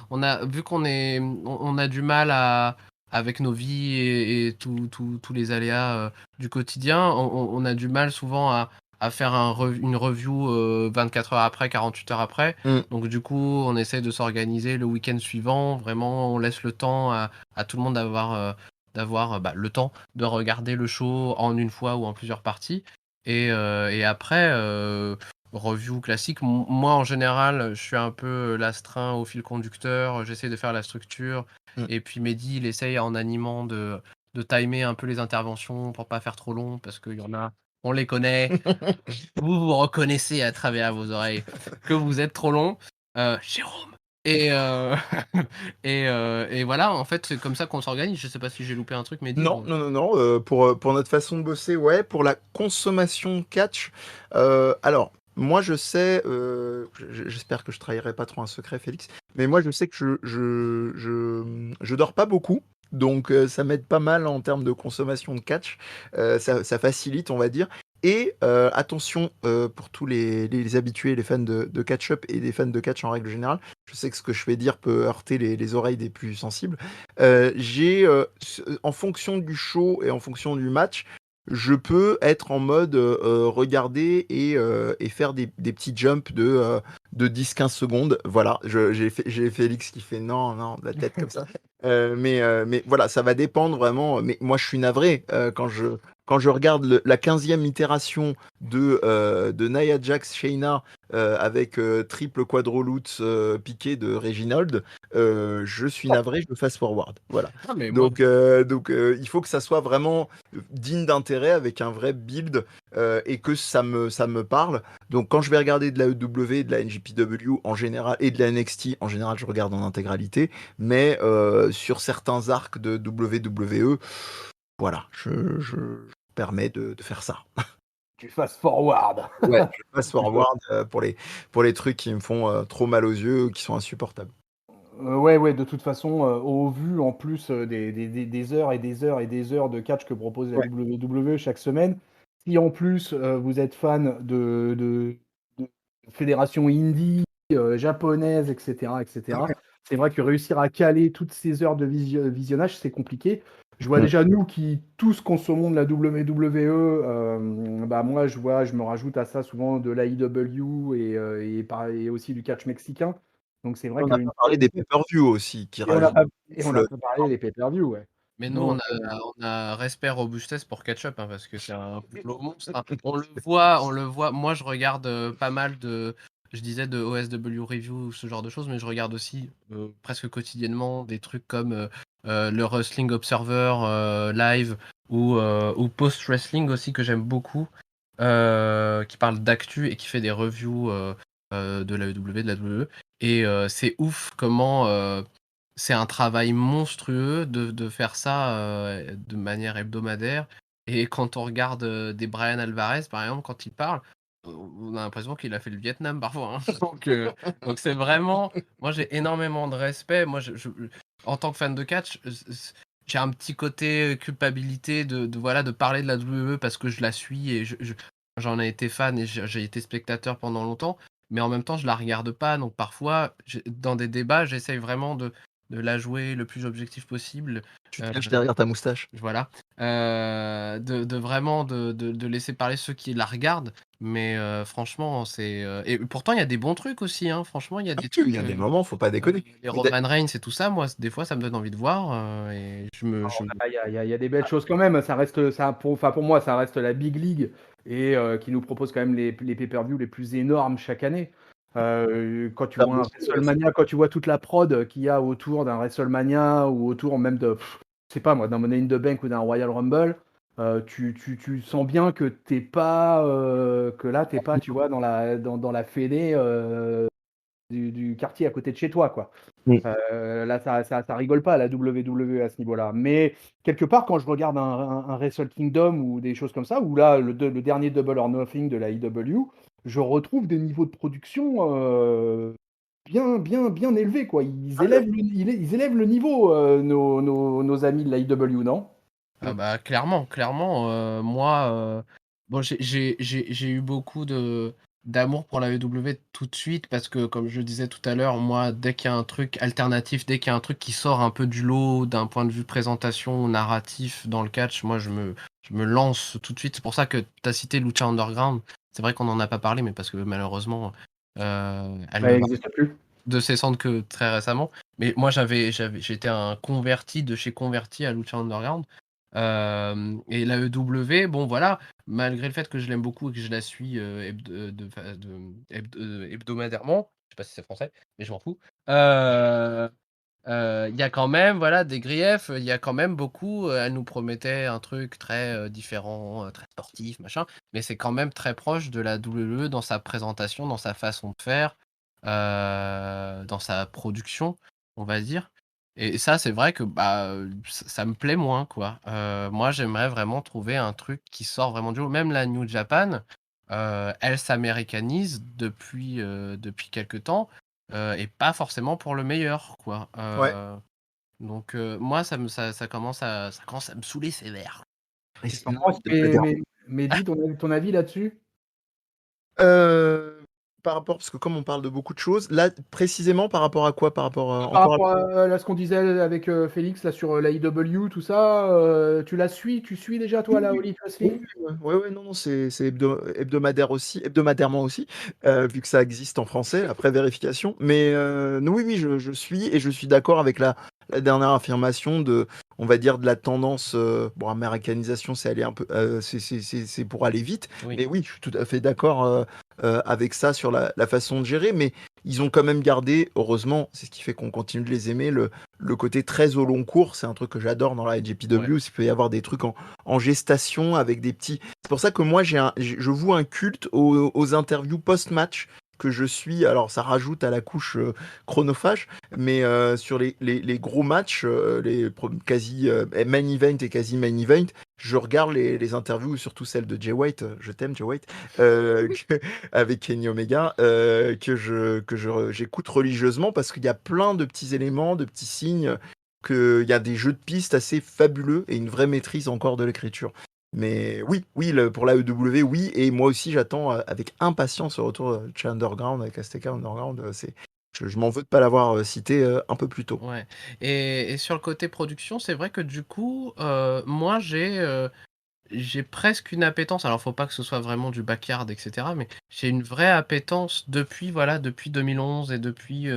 on a, vu on a du mal avec nos vies et tous les aléas du quotidien, on a du mal souvent à faire une review 24 heures après, 48 heures après. Mm. Donc du coup, on essaie de s'organiser le week-end suivant. Vraiment, on laisse le temps à tout le monde d'avoir le temps de regarder le show en une fois ou en plusieurs parties. Et après, review classique. Moi, en général, je suis un peu l'astreint au fil conducteur. J'essaie de faire la structure. Mm. Et puis Mehdi, il essaye en animant de timer un peu les interventions pour pas faire trop long, parce qu'il y en a, on les connaît. Vous reconnaissez à travers vos oreilles que vous êtes trop long. Jérôme. Et, et voilà, en fait, c'est comme ça qu'on s'organise. Je sais pas si j'ai loupé un truc, Mehdi. Non, non, non, non. Pour notre façon de bosser, ouais. Pour la consommation de catch, alors, moi, je sais, j'espère que je trahirai pas trop un secret, Félix, mais moi, je sais que je dors pas beaucoup. Donc, ça m'aide pas mal en termes de consommation de catch. Ça facilite, on va dire. Et attention, pour tous les habitués, les fans de catch-up et les fans de catch en règle générale, je sais que ce que je vais dire peut heurter les oreilles des plus sensibles. En fonction du show et en fonction du match, je peux être en mode regarder et faire des petits jumps de 10-15 secondes. Voilà, j'ai Félix qui fait non, non, de la tête comme ça. Mais voilà, ça va dépendre vraiment. Mais moi, je suis navré quand je regarde la 15e itération de Nia Jax Shayna avec triple quadrolutz piqué de Reginald. Je suis navré, je me fast forward. Voilà. Ah, mais moi, Donc, il faut que ça soit vraiment digne d'intérêt avec un vrai build et que ça me parle. Donc, quand je vais regarder de la EW, de la NJPW en général et de la NXT, en général, je regarde en intégralité. Mais sur certains arcs de WWE, voilà, je permets de faire ça. Tu fasses forward. Ouais, je passe forward pour les trucs qui me font trop mal aux yeux ou qui sont insupportables. Ouais, de toute façon, au vu en plus des heures et des heures et des heures de catch que propose la Ouais. WWE chaque semaine, si en plus vous êtes fan de fédérations indie, japonaises, etc., c'est vrai que réussir à caler toutes ces heures de visionnage, c'est compliqué. Je vois Mm. déjà nous qui tous consommons de la WWE, bah moi je me rajoute à ça souvent de l'AEW et aussi du catch mexicain. Donc c'est vrai On n'a qu'une pas parlé des pay-per-view aussi, qui et on n'a rajoutent pas, du et on n'a souffle. pas parlé des pay-per-view, ouais. mais nous, Donc, on a respect, robustesse pour Ketchup, hein, parce que c'est un boulot monstre, hein. On le voit. Moi, je regarde pas mal je disais de OSW Review, ce genre de choses, mais je regarde aussi presque quotidiennement des trucs comme le Wrestling Observer Live ou Post Wrestling aussi, que j'aime beaucoup, qui parle d'actu et qui fait des reviews de la EW, de la WWE. Et c'est ouf comment c'est un travail monstrueux de faire ça de manière hebdomadaire. Et quand on regarde des Brian Alvarez, par exemple, quand il parle, on a l'impression qu'il a fait le Vietnam parfois, hein. Donc c'est vraiment... Moi, j'ai énormément de respect. Moi, en tant que fan de catch, j'ai un petit côté culpabilité voilà, de parler de la WWE parce que je la suis et j'en ai été fan et j'ai été spectateur pendant longtemps. Mais en même temps, je la regarde pas. Donc parfois, dans des débats, j'essaye vraiment de la jouer le plus objectif possible. Tu te caches derrière ta moustache. Voilà. De vraiment de laisser parler ceux qui la regardent. Mais franchement, c'est... Et pourtant, il y a des bons trucs aussi, hein. Franchement, il y a des trucs... Il y a des moments, faut pas déconner. les Roman Reigns et tout ça, moi, des fois, ça me donne envie de voir. Et il y a des belles choses quand même. Ça reste, pour moi, ça reste la Big League et qui nous propose quand même les pay-per-view les plus énormes chaque année. Quand tu Ça vois un aussi, WrestleMania, quand tu vois toute la prod qu'il y a autour d'un WrestleMania ou autour même de, je sais pas moi, d'un Money in the Bank ou d'un Royal Rumble, tu sens bien que t'es pas, que là t'es pas, tu vois, dans la fédé du quartier à côté de chez toi, quoi. Mm. Là, ça rigole pas la WWE à ce niveau-là. Mais quelque part, quand je regarde un Wrestle Kingdom ou des choses comme ça, ou là, le dernier Double or Nothing de la IW, je retrouve des niveaux de production bien élevés, quoi. Ils élèvent le niveau, nos amis de la IW, non? Ah bah clairement, moi, bon j'ai eu beaucoup d'amour pour la WWE tout de suite parce que comme je disais tout à l'heure, moi dès qu'il y a un truc alternatif, dès qu'il y a un truc qui sort un peu du lot d'un point de vue présentation, narratif dans le catch, moi je me lance tout de suite. C'est pour ça que tu as cité Lucha Underground. C'est vrai qu'on n'en a pas parlé, mais parce que malheureusement, elle Ça ne va n'existe plus. de ses cendres que très récemment. Mais moi, j'étais un converti de chez converti à Lucha Underground. Et la EW, bon voilà, malgré le fait que je l'aime beaucoup et que je la suis hebdomadairement, je sais pas si c'est français, mais je m'en fous. Il y a quand même voilà des griefs, il y a quand même beaucoup. Elle nous promettait un truc très différent, très sportif, machin, mais c'est quand même très proche de la WWE dans sa présentation, dans sa façon de faire, dans sa production, on va dire. Et ça, c'est vrai que bah, ça me plaît moins, quoi. Moi, j'aimerais vraiment trouver un truc qui sort vraiment du lot. Même la New Japan, elle s'américanise depuis quelque temps. Et pas forcément pour le meilleur, quoi. Ouais. Donc moi ça commence à me saouler sévère. Et Je sinon, comprends. il y a peut-être Mais dis ton avis là-dessus. Heu, par rapport parce que comme on parle de beaucoup de choses, là, précisément par rapport à quoi? Par rapport à Par encore à rapport à ce qu'on disait avec Félix là sur la IW, tout ça, tu suis déjà toi oui, la oui, All Elite oui, Wrestling? oui, ouais, ouais, non, non, c'est hebdomadaire aussi hebdomadairement aussi, vu que ça existe en français, après vérification. Mais, non, oui, oui, je suis et je suis d'accord avec la dernière affirmation de on va dire de la tendance, bon américanisation, c'est aller un peu, c'est pour aller vite. Oui, Mais oui, je suis tout à fait d'accord, avec ça sur la façon de gérer, mais ils ont quand même gardé, heureusement, c'est ce qui fait qu'on continue de les aimer, le côté très au long cours. C'est un truc que j'adore dans la ouais. IJPW, il peut y avoir des trucs en gestation avec des petits. C'est pour ça que moi, je voue un culte aux interviews post-match que je suis. Alors, ça rajoute à la couche chronophage, mais sur les gros matchs, quasi main event et quasi main event, je regarde les interviews, surtout celle de Jay White. Je t'aime, Jay White, avec Kenny Omega, j'écoute religieusement parce qu'il y a plein de petits éléments, de petits signes qu'il y a des jeux de pistes assez fabuleux et une vraie maîtrise encore de l'écriture. Mais oui, oui, pour la EW, oui, et moi aussi j'attends avec impatience le retour de chez Underground avec Azteca Underground. Je m'en veux de pas l'avoir cité un peu plus tôt. Ouais. Et sur le côté production, c'est vrai que du coup, moi j'ai presque une appétence. Alors faut pas que ce soit vraiment du backyard, etc. Mais j'ai une vraie appétence depuis voilà depuis 2011 et depuis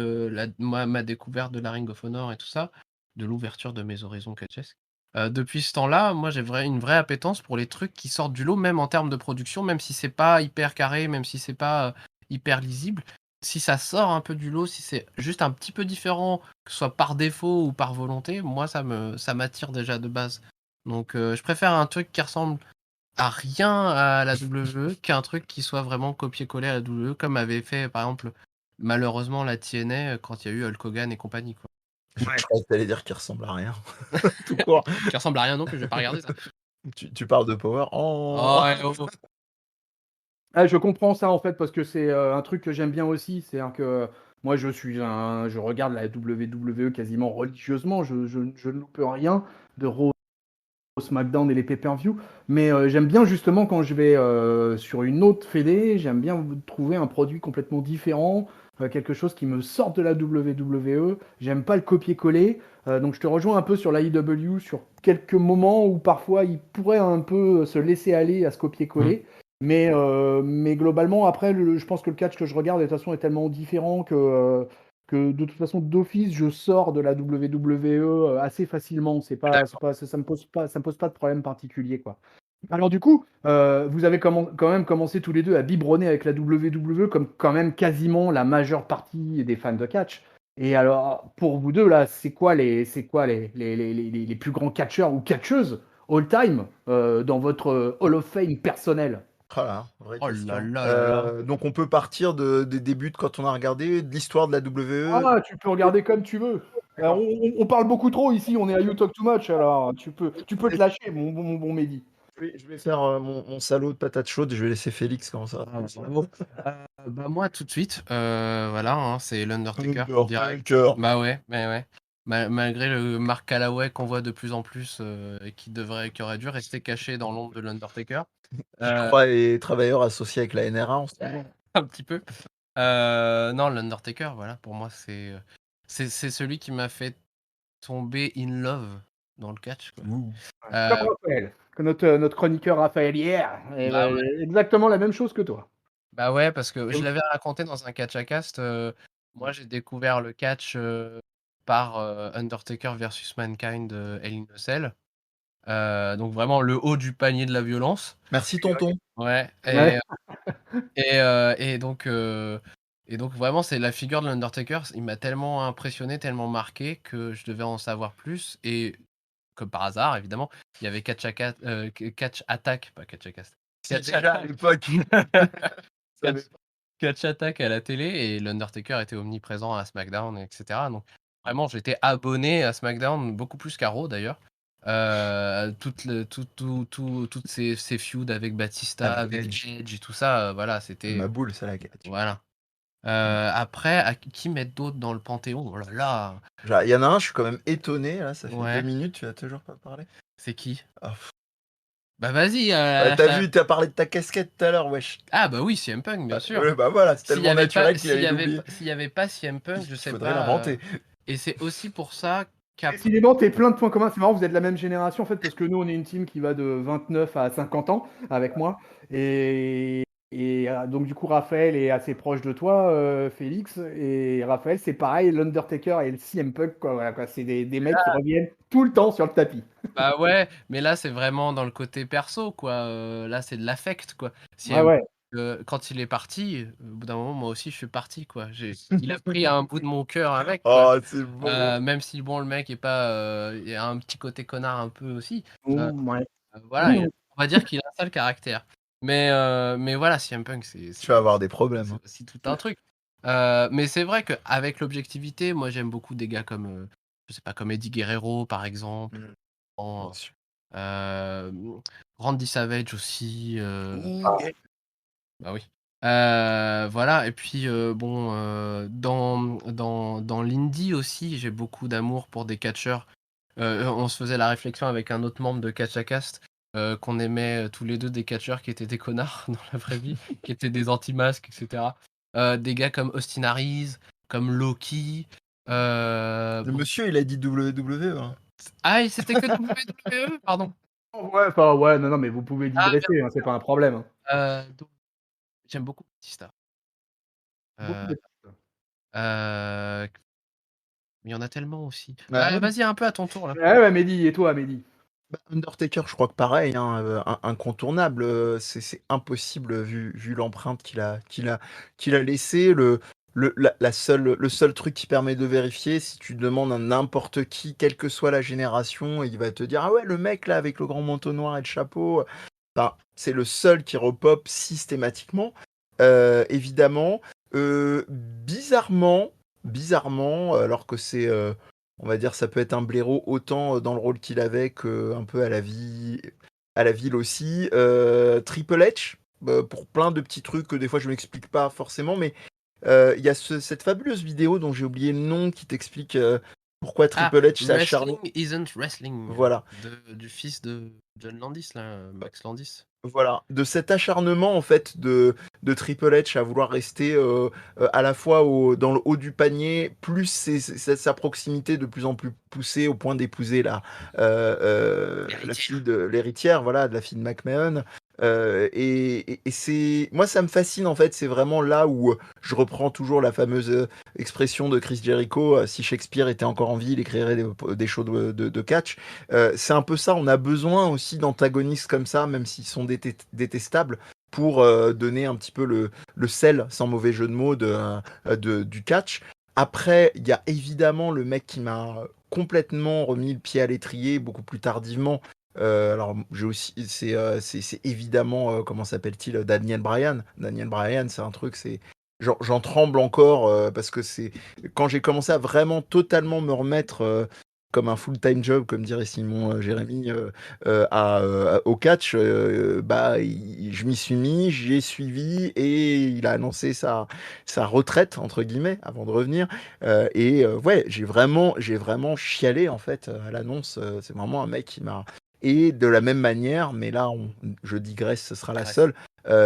ma découverte de la Ring of Honor et tout ça, de l'ouverture de mes horizons catchesques. Depuis ce temps-là, moi j'ai une vraie appétence pour les trucs qui sortent du lot, même en termes de production, même si c'est pas hyper carré, même si c'est pas hyper lisible. Si ça sort un peu du lot, si c'est juste un petit peu différent, que ce soit par défaut ou par volonté, moi ça m'attire déjà de base. Donc je préfère un truc qui ressemble à rien à la WWE qu'un truc qui soit vraiment copié-collé à la WWE, comme avait fait par exemple malheureusement la TNA quand il y a eu Hulk Hogan et compagnie, quoi. Je crois que t'allais dire qu'il ressemble à rien, tout court. Qui ressemble à rien non plus, je vais pas regarder ça. Tu parles de Power. Oh. Oh, ouais, oh, oh. Ah, je comprends ça en fait parce que c'est un truc que j'aime bien aussi. C'est-à-dire que moi je regarde la WWE quasiment religieusement. Je ne loupe rien de Raw, SmackDown et les pay-per-view. Mais j'aime bien justement quand je vais sur une autre fédé, j'aime bien trouver un produit complètement différent, quelque chose qui me sorte de la WWE. J'aime pas le copier-coller. Donc je te rejoins un peu sur l'AEW sur quelques moments où parfois il pourrait un peu se laisser aller à ce Hmm. copier-coller. Mais globalement, après, je pense que le catch que je regarde de toute façon est tellement différent que de toute façon, d'office, je sors de la WWE assez facilement. C'est pas, ça me pose pas de problème particulier, quoi. Alors du coup, vous avez quand même commencé tous les deux à biberonner avec la WWE comme quand même quasiment la majeure partie des fans de catch. Et alors, pour vous deux, là, c'est quoi les plus grands catcheurs ou catcheuses all-time dans votre Hall of Fame personnel? Ah là, vraie Oh là question. là là là. Donc on peut partir des débuts de quand on a regardé, de l'histoire de la WWE. Ah, tu peux regarder comme tu veux. D'accord. On parle beaucoup trop ici, on est à You Talk Too Much, alors tu peux te lâcher, mon bon Mehdi. Je vais faire mon salaud de patate chaude, je vais laisser Félix comment ça. Ah, bravo. Bah moi tout de suite, voilà, hein, c'est l'Undertaker direct. Undertaker. Bah ouais, mais ouais. Malgré le Mark Calloway qu'on voit de plus en plus et qui aurait dû rester caché dans l'ombre de l'Undertaker. Je Euh, crois les travailleurs associés avec la NRA en ce moment. un petit peu. Non, l'Undertaker, voilà, pour moi c'est celui qui m'a fait tomber in love dans le catch, quoi. Ouh. Comme Euh, Raphaël, que notre chroniqueur Raphaël hier, et bah ouais. exactement la même chose que toi. Bah ouais, parce que je l'avais raconté dans un catch à cast. Moi, j'ai découvert le catch par Undertaker versus Mankind Hell in a Cell. Donc vraiment le haut du panier de la violence. Merci tonton. Ouais. Ouais. Et donc vraiment, c'est la figure de l'Undertaker. Il m'a tellement impressionné, tellement marqué que je devais en savoir plus. Et comme par hasard, évidemment, il y avait Catch Attack, pas Catch à Cast. Catch Déjà à l'époque. Ça Catch, Catch Attack à la télé et l'Undertaker était omniprésent à SmackDown, etc. Donc vraiment, j'étais abonné à SmackDown beaucoup plus qu'à Raw d'ailleurs. Toutes ces feuds avec Batista, Avec avec Edge. Edge et tout ça, voilà, c'était Ma boule, ça la gâte. voilà. Après, qui mettre d'autres dans le panthéon? Oh là là, Genre, il y en a un, je suis quand même étonné, là, ça fait 2 ouais, minutes, tu as toujours pas parlé. c'est qui? Ah, Bah vas-y. t'as vu, t'as parlé de ta casquette tout à l'heure, wesh. Ah bah oui, CM Punk, bien sûr. Ouais, bah voilà, c'est S'il y tellement avait pas, naturel qu'il allait l'oublier. s'il y avait pas CM Punk, je Il sais faudrait pas. l'inventer. Et c'est aussi pour ça qu'après. Décidément, t'es plein de points communs. C'est marrant, vous êtes de la même génération en fait, parce que nous, on est une team qui va de 29 à 50 ans avec moi. Et donc, du coup, Raphaël est assez proche de toi, Félix. Et Raphaël, c'est pareil, l'Undertaker et le CM Punk, quoi. Voilà, quoi. C'est des mecs qui reviennent tout le temps sur le tapis. Bah ouais, mais là c'est vraiment dans le côté perso, quoi. Là c'est de l'affect, quoi. Ouais, CM ouais. Punk, quand il est parti, au bout d'un moment, moi aussi je suis parti, quoi. Il a pris un bout de mon cœur avec, quoi. Oh, c'est bon. Même si bon, le mec est pas, il a un petit côté connard un peu aussi. Ouais. Voilà, on va dire qu'il a un sale caractère. Mais voilà, CM Punk, Tu vas avoir des problèmes. c'est Hein. aussi tout un truc. Mais c'est vrai qu'avec l'objectivité, moi j'aime beaucoup des gars comme, je sais pas, comme Eddie Guerrero par exemple. Bien sûr. Randy Savage aussi. Ouh, Bah oui. Voilà, et puis bon, dans l'indie aussi, j'ai beaucoup d'amour pour des catcheurs. On se faisait la réflexion avec un autre membre de Catch a Cast qu'on aimait tous les deux des catcheurs qui étaient des connards dans la vraie vie, qui étaient des anti-masques, etc. Des gars comme Austin Aries, comme Loki. Le Bon. monsieur, il a dit WWE. Hein. Ah, c'était que WWE, pardon. Ouais, enfin, ouais, non, non, mais vous pouvez Ah, digresser, hein, c'est pas un problème. Hein. donc, j'aime beaucoup Batista. Beaucoup Euh, de... euh, mais il y en a tellement aussi. Ouais, Vas-y, un peu à ton tour là. Ouais, ouais, Mehdi, et toi, Mehdi? bah, Undertaker, je crois que pareil, hein, incontournable. C'est impossible vu l'empreinte qu'il a laissée. Le seul truc qui permet de vérifier, si tu demandes à n'importe qui, quelle que soit la génération, il va te dire ah ouais, le mec là avec le grand manteau noir et le chapeau. Enfin, c'est le seul qui repop systématiquement. Évidemment, bizarrement, alors que on va dire, ça peut être un blaireau autant dans le rôle qu'il avait que un peu à la ville aussi. Triple H, pour plein de petits trucs que des fois je m'explique pas forcément, mais il y a cette fabuleuse vidéo dont j'ai oublié le nom qui t'explique pourquoi Triple H s'acharne. Wrestling isn't wrestling. Voilà. Du fils de John Landis là, Max Landis. Voilà, de cet acharnement en fait de Triple H à vouloir rester à la fois dans le haut du panier, plus sa proximité de plus en plus poussée au point d'épouser la fille de l'héritière, voilà, de la fille de McMahon. Et moi, ça me fascine en fait. C'est vraiment là où je reprends toujours la fameuse expression de Chris Jericho, si Shakespeare était encore en vie, il écrirait des shows de catch. C'est un peu ça. On a besoin aussi d'antagonistes comme ça, même s'ils sont détestables, pour donner un petit peu le sel, sans mauvais jeu de mots, du catch. Après, il y a évidemment le mec qui m'a complètement remis le pied à l'étrier beaucoup plus tardivement. Alors, j'ai aussi, c'est évidemment, comment s'appelle-t-il, Daniel Bryan. Daniel Bryan, c'est un truc, j'en tremble encore parce que c'est quand j'ai commencé à vraiment totalement me remettre comme un full-time job, comme dirait Simon Jérémy, au catch, je m'y suis mis, j'y ai suivi et il a annoncé sa retraite, entre guillemets, avant de revenir. Ouais, j'ai vraiment chialé en fait à l'annonce. C'est vraiment un mec qui m'a. Et de la même manière, mais là, je digresse, ce sera la seule.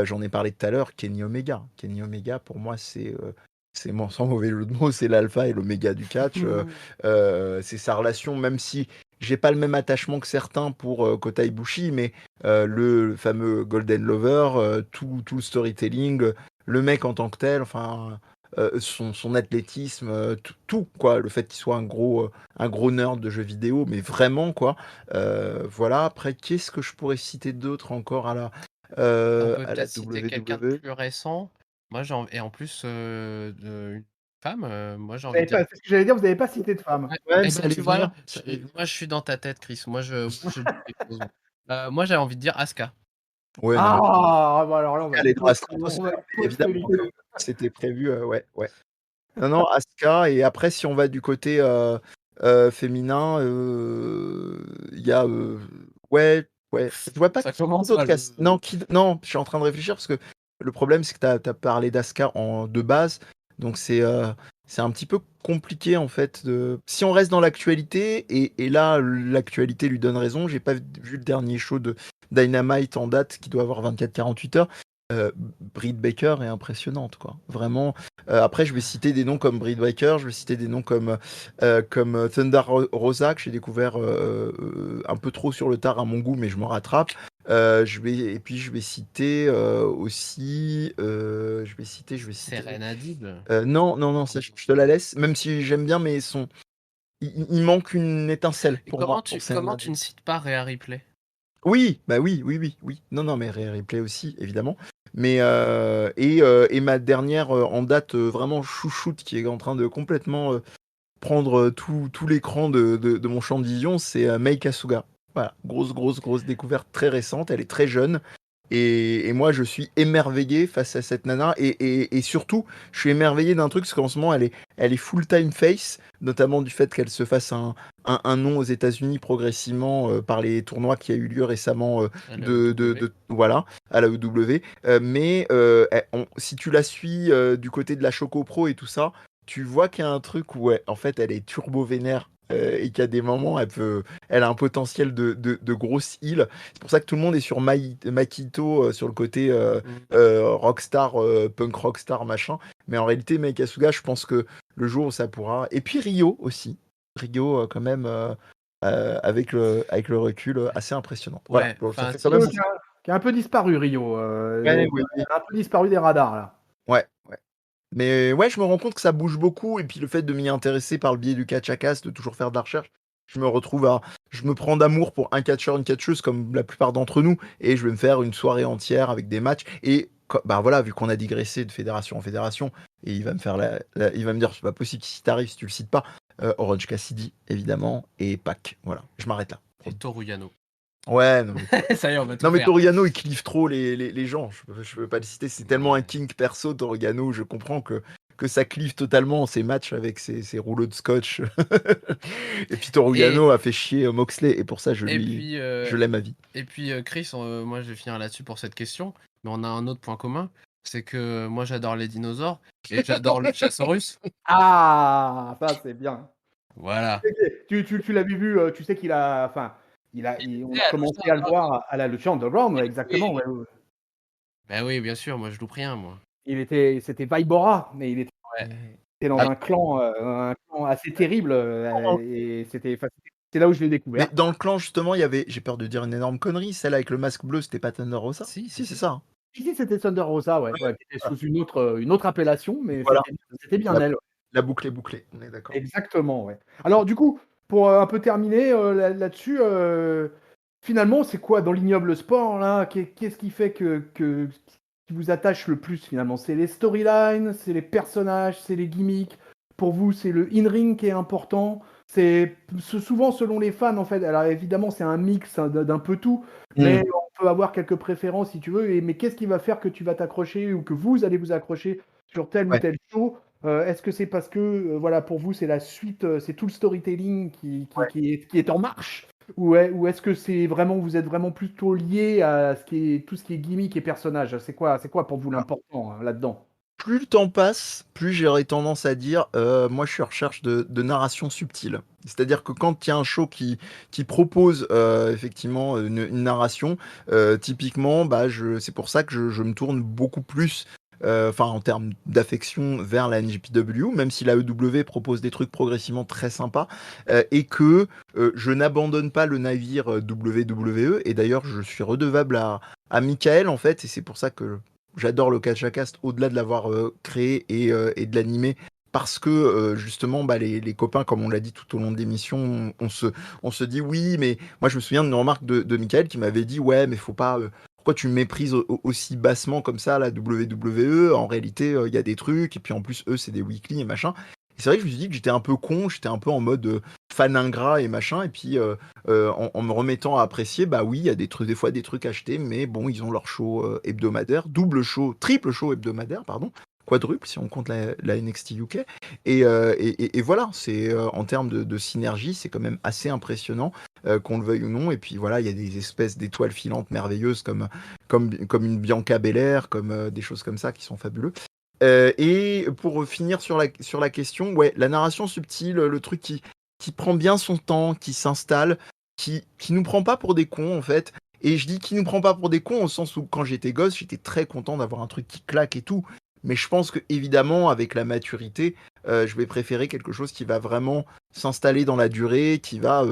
J'en ai parlé tout à l'heure, Kenny Omega. Kenny Omega, pour moi, sans mauvais jeu de mots, c'est l'alpha et l'oméga du catch. C'est sa relation, même si j'ai pas le même attachement que certains pour Kota Ibushi, mais le fameux Golden Lover, tout le storytelling, le mec en tant que tel, enfin, son athlétisme, tout, quoi. Le fait qu'il soit un gros nerd de jeux vidéo, mais vraiment, quoi. Voilà, après, qu'est-ce que je pourrais citer d'autre encore On peut à la peut-être citer quelqu'un de WWE? plus récent. Et en plus, une femme, moi j'ai Vous envie avez de dire. pas, c'est ce que j'allais dire, vous n'avez pas cité de femme. Ouais, Ouais, et ça ben allait tu vois, venir. Ça allait venir. moi je suis dans ta tête, Chris. Moi je dis quelque chose. Moi j'avais envie de dire Asuka. Ouais, non, mais Ah, bah alors là, on va elle est être dans la post, on va stratosphère, être évidemment. post-élite. C'était prévu, ouais, ouais. Non, non, Asuka. Et après, si on va du côté féminin, il y a. Ouais, ouais. Je vois pas Ça qui commence d'autre. mal. Non, je suis en train de réfléchir parce que le problème, c'est que tu as parlé d'Asuka de base. Donc, c'est un petit peu compliqué, en fait. Si on reste dans l'actualité, et là, l'actualité lui donne raison, j'ai pas vu le dernier show de Dynamite en date qui doit avoir 24-48 heures. Euh, Britt Baker est impressionnante, quoi. Vraiment. Après, je vais citer des noms comme Britt Baker, je vais citer des noms comme Thunder Rosa, que j'ai découvert un peu trop sur le tard à mon goût, mais je me rattrape. Et puis je vais citer aussi. Je vais citer. Serena Hadid. Non, non, non, ça, je te la laisse, même si j'aime bien, mais il manque une étincelle Et pour moi. Pour comment Serena tu ne cites pas Rhea Ripley? Oui, bah oui, oui, oui, oui. Non, non, mais Replay aussi, évidemment. Mais et ma dernière en date vraiment chouchoute qui est en train de complètement prendre tout l'écran de mon champ de vision, c'est Mei Kasuga. Voilà, grosse découverte très récente. Elle est très jeune. Et moi, je suis émerveillé face à cette nana. Et surtout, je suis émerveillé d'un truc, parce qu'en ce moment, elle est full-time face, notamment du fait qu'elle se fasse un nom aux États-Unis progressivement par les tournois qui a eu lieu récemment À la WWE. voilà, à la EW. Si tu la suis du côté de la Choco Pro et tout ça, tu vois qu'il y a un truc où, ouais, en fait, elle est turbo vénère. Et qu'à des moments, elle a un potentiel de grosse heal. C'est pour ça que tout le monde est sur Makito, sur le côté rockstar, punk rockstar, machin. Mais en réalité, Mei Kasuga, je pense que le jour où ça pourra. Et puis Rio aussi. Rio, quand même, avec le recul, assez impressionnante. Voilà, Ouais, donc ça enfin fait quand même. Qui a un peu disparu, Rio. Ouais, oui, oui. Elle a un peu disparu des radars, là. Ouais, ouais. Mais ouais, je me rends compte que ça bouge beaucoup. Et puis le fait de m'y intéresser par le biais du catch à casse, de toujours faire de la recherche, je me prends d'amour pour un catcheur, une catcheuse, comme la plupart d'entre nous. Et je vais me faire une soirée entière avec des matchs. Et bah voilà, vu qu'on a digressé de fédération en fédération, et il va me faire il va me dire, c'est pas possible si t'arrives, si tu le cites pas. Orange Cassidy, évidemment, et Pac. Voilà, je m'arrête là. et Toru Yano. Ouais, non, mais Ça y est, on va tout non, mais faire. Toriano, il kiffe trop les gens. Je peux pas le citer. C'est tellement un kink perso, Toriano. Je comprends que ça clive totalement ses matchs avec ses rouleaux de scotch. Et puis Et, Toriano a fait chier Moxley. Et pour ça, et puis, je l'aime à vie. Chris, moi je vais finir là-dessus pour cette question, mais on a un autre point commun, c'est que moi j'adore les dinosaures et j'adore le Chasaurus. Ah, ça, c'est bien. Voilà. Tu l'avais vu, tu sais qu'il a. Enfin, on a commencé à le voir à la Lucha Underground, ouais, exactement. Oui. Ouais, ouais. Bah oui, bien sûr, moi je loupe rien, moi. C'était Vybora, mais il était Ouais. dans Ah, un clan assez terrible, et c'était C'est là où je l'ai Mais découvert. dans le clan, justement, il y avait, j'ai peur de dire une énorme connerie, celle avec le masque bleu, c'était pas Thunder Rosa? Si, Si, si, c'est si. ça, hein? Si, c'était Thunder Rosa, ouais, Ouais, ouais, qui était voilà. sous une autre appellation, mais Voilà, c'était bien la elle, ouais. la boucle est bouclée, on est d'accord. Exactement, ouais. Alors du coup, pour, un peu terminer, là-dessus, finalement, c'est quoi dans l'ignoble sport là, qu'est-ce qui fait que qui vous attache le plus finalement? C'est les storylines, c'est les personnages, c'est les gimmicks? Pour vous, c'est le in-ring qui est important? C'est souvent selon les fans en fait. Alors évidemment, c'est un mix, hein, d'un peu tout, mais Mmh. on peut avoir quelques préférences si tu veux. Mais qu'est-ce qui va faire que tu vas t'accrocher ou que vous allez vous accrocher sur tel ou Ouais. tel show? Est-ce que c'est parce que, voilà, pour vous, c'est la suite, c'est tout le storytelling qui est en marche? Ou est-ce que c'est vraiment, vous êtes vraiment plutôt lié à tout ce qui est gimmick et personnage? C'est quoi pour vous l'important, hein, là-dedans? Plus le temps passe, plus j'aurais tendance à dire, moi je suis en recherche de narration subtile. C'est-à-dire que quand il y a un show qui propose, effectivement, une narration, typiquement, bah, c'est pour ça que je me tourne beaucoup plus, enfin en termes d'affection vers la NJPW, même si la EW propose des trucs progressivement très sympas, et que, je n'abandonne pas le navire, WWE et d'ailleurs je suis redevable à Michael en fait et c'est pour ça que j'adore le KatchaCast au-delà de l'avoir créé et de l'animer parce que justement bah, les copains, comme on l'a dit tout au long de l'émission, on se dit oui, mais moi je me souviens d'une remarque de Michael qui m'avait dit ouais, mais faut pas. Pourquoi tu méprises aussi bassement comme ça la WWE? En réalité, il y a des trucs, et puis en plus, eux, c'est des weekly et machin. Et c'est vrai que je me suis dit que j'étais un peu con, j'étais un peu en mode fan ingrat et machin, et puis en me remettant à apprécier, bah oui, il y a des fois des trucs achetés, mais bon, ils ont leur show hebdomadaire, triple show hebdomadaire, pardon, quadruple si on compte la NXT UK. Et voilà, c'est en termes de synergie, c'est quand même assez impressionnant, qu'on le veuille ou non. Et puis voilà, il y a des espèces d'étoiles filantes merveilleuses comme une Bianca Belair, comme des choses comme ça qui sont fabuleux. Et pour finir sur la question, ouais, la narration subtile, le truc qui prend bien son temps, qui s'installe, qui nous prend pas pour des cons en fait. Et je dis qui nous prend pas pour des cons au sens où quand j'étais gosse, j'étais très content d'avoir un truc qui claque et tout. Mais je pense que évidemment, avec la maturité, je vais préférer quelque chose qui va vraiment s'installer dans la durée, qui va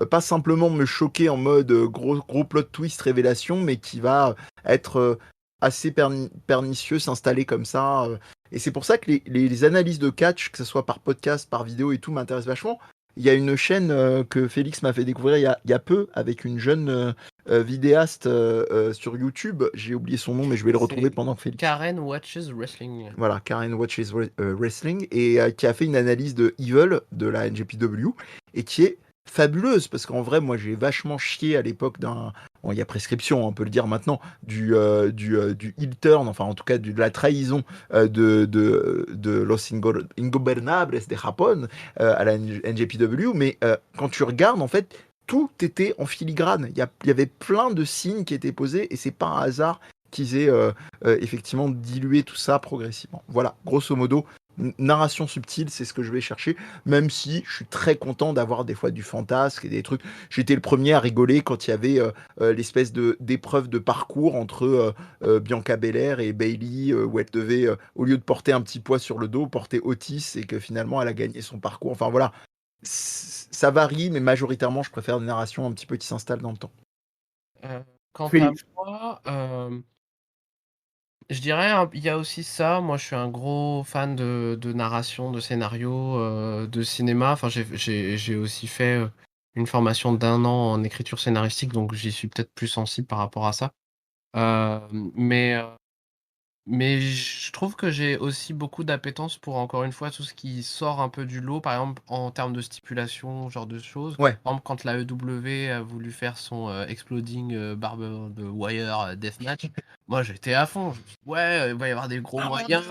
pas simplement me choquer en mode gros plot twist révélation, mais qui va être assez pernicieux, s'installer comme ça. Et c'est pour ça que les analyses de catch, que ce soit par podcast, par vidéo et tout, m'intéressent vachement. Il y a une chaîne que Félix m'a fait découvrir il y a peu avec une jeune vidéaste sur YouTube. J'ai oublié son nom, mais je vais le retrouver C'est pendant que Félix. Karen Watches Wrestling. Voilà, Karen Watches Wrestling, et qui a fait une analyse de Evil de la NJPW, et qui est fabuleuse, parce qu'en vrai, moi j'ai vachement chié à l'époque d'un. Bon, il y a prescription, on peut le dire maintenant, du heel turn, enfin en tout cas de la trahison de Los Ingobernables de Japón à la NJPW, mais quand tu regardes, en fait, tout était en filigrane. Il y avait plein de signes qui étaient posés, et c'est pas un hasard qu'ils aient effectivement diluer tout ça progressivement. Voilà, grosso modo, narration subtile, c'est ce que je vais chercher, même si je suis très content d'avoir des fois du fantasque et des trucs. J'étais le premier à rigoler quand il y avait l'espèce d'épreuve de parcours entre Bianca Belair et Bayley, où elle devait, au lieu de porter un petit poids sur le dos, porter Otis, et que finalement elle a gagné son parcours. Enfin voilà, ça varie, mais majoritairement, je préfère des narrations un petit peu qui s'installent dans le temps. Quant à Félix. moi, je dirais, il y a aussi ça. Moi, je suis un gros fan de narration, de scénario, de cinéma. Enfin, j'ai aussi fait une formation d'1 an en écriture scénaristique, donc j'y suis peut-être plus sensible par rapport à ça. Euh, mais, euh, mais je trouve que j'ai aussi beaucoup d'appétence pour, encore une fois, tout ce qui sort un peu du lot, par exemple, en termes de stipulation, ce genre de choses. Ouais. Par exemple, quand la EW a voulu faire son Exploding Barber de Wire Deathmatch, moi j'étais à fond. Je me suis dit, ouais, il va y avoir des gros moyens.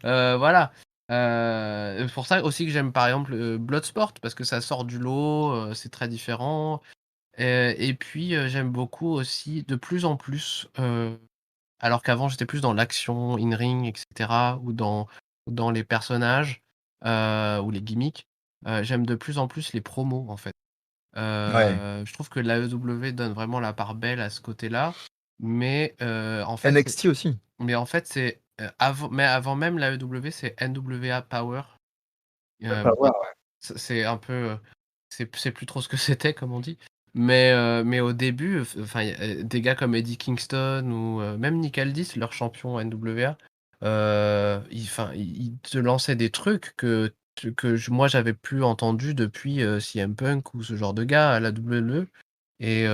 Voilà. C'est pour ça aussi que j'aime par exemple Bloodsport, parce que ça sort du lot, c'est très différent. Et puis j'aime beaucoup aussi, de plus en plus, alors qu'avant, j'étais plus dans l'action, in-ring, et cetera, ou dans les personnages, ou les gimmicks. J'aime de plus en plus les promos, en fait. Ouais. Je trouve que l'AEW donne vraiment la part belle à ce côté-là, mais NXT aussi. c'est, avant même l'AEW, c'est NWA Power. Bah, Bon, ouais. c'est un peu, c'est plus trop ce que c'était, comme on dit. Mais au début, enfin, des gars comme Eddie Kingston ou même Nick Aldis, leur champion NWA, ils te lançaient des trucs moi j'avais plus entendu depuis CM Punk ou ce genre de gars à la WWE. Et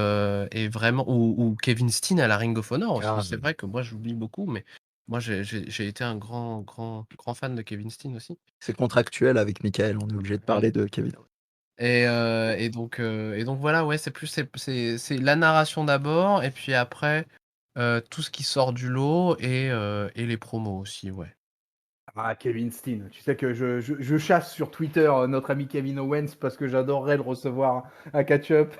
vraiment, ou Kevin Steen à la Ring of Honor aussi. Ah, C'est vrai que moi j'oublie beaucoup, mais moi j'ai été un grand fan de Kevin Steen aussi. c'est contractuel avec Michael, on est obligé de parler de Kevin. Et donc voilà, ouais, c'est la narration d'abord, et puis après tout ce qui sort du lot, et les promos aussi, ouais. Ah, Kevin Steen. Tu sais que je chasse sur Twitter notre ami Kevin Owens parce que j'adorerais le recevoir à catch-up.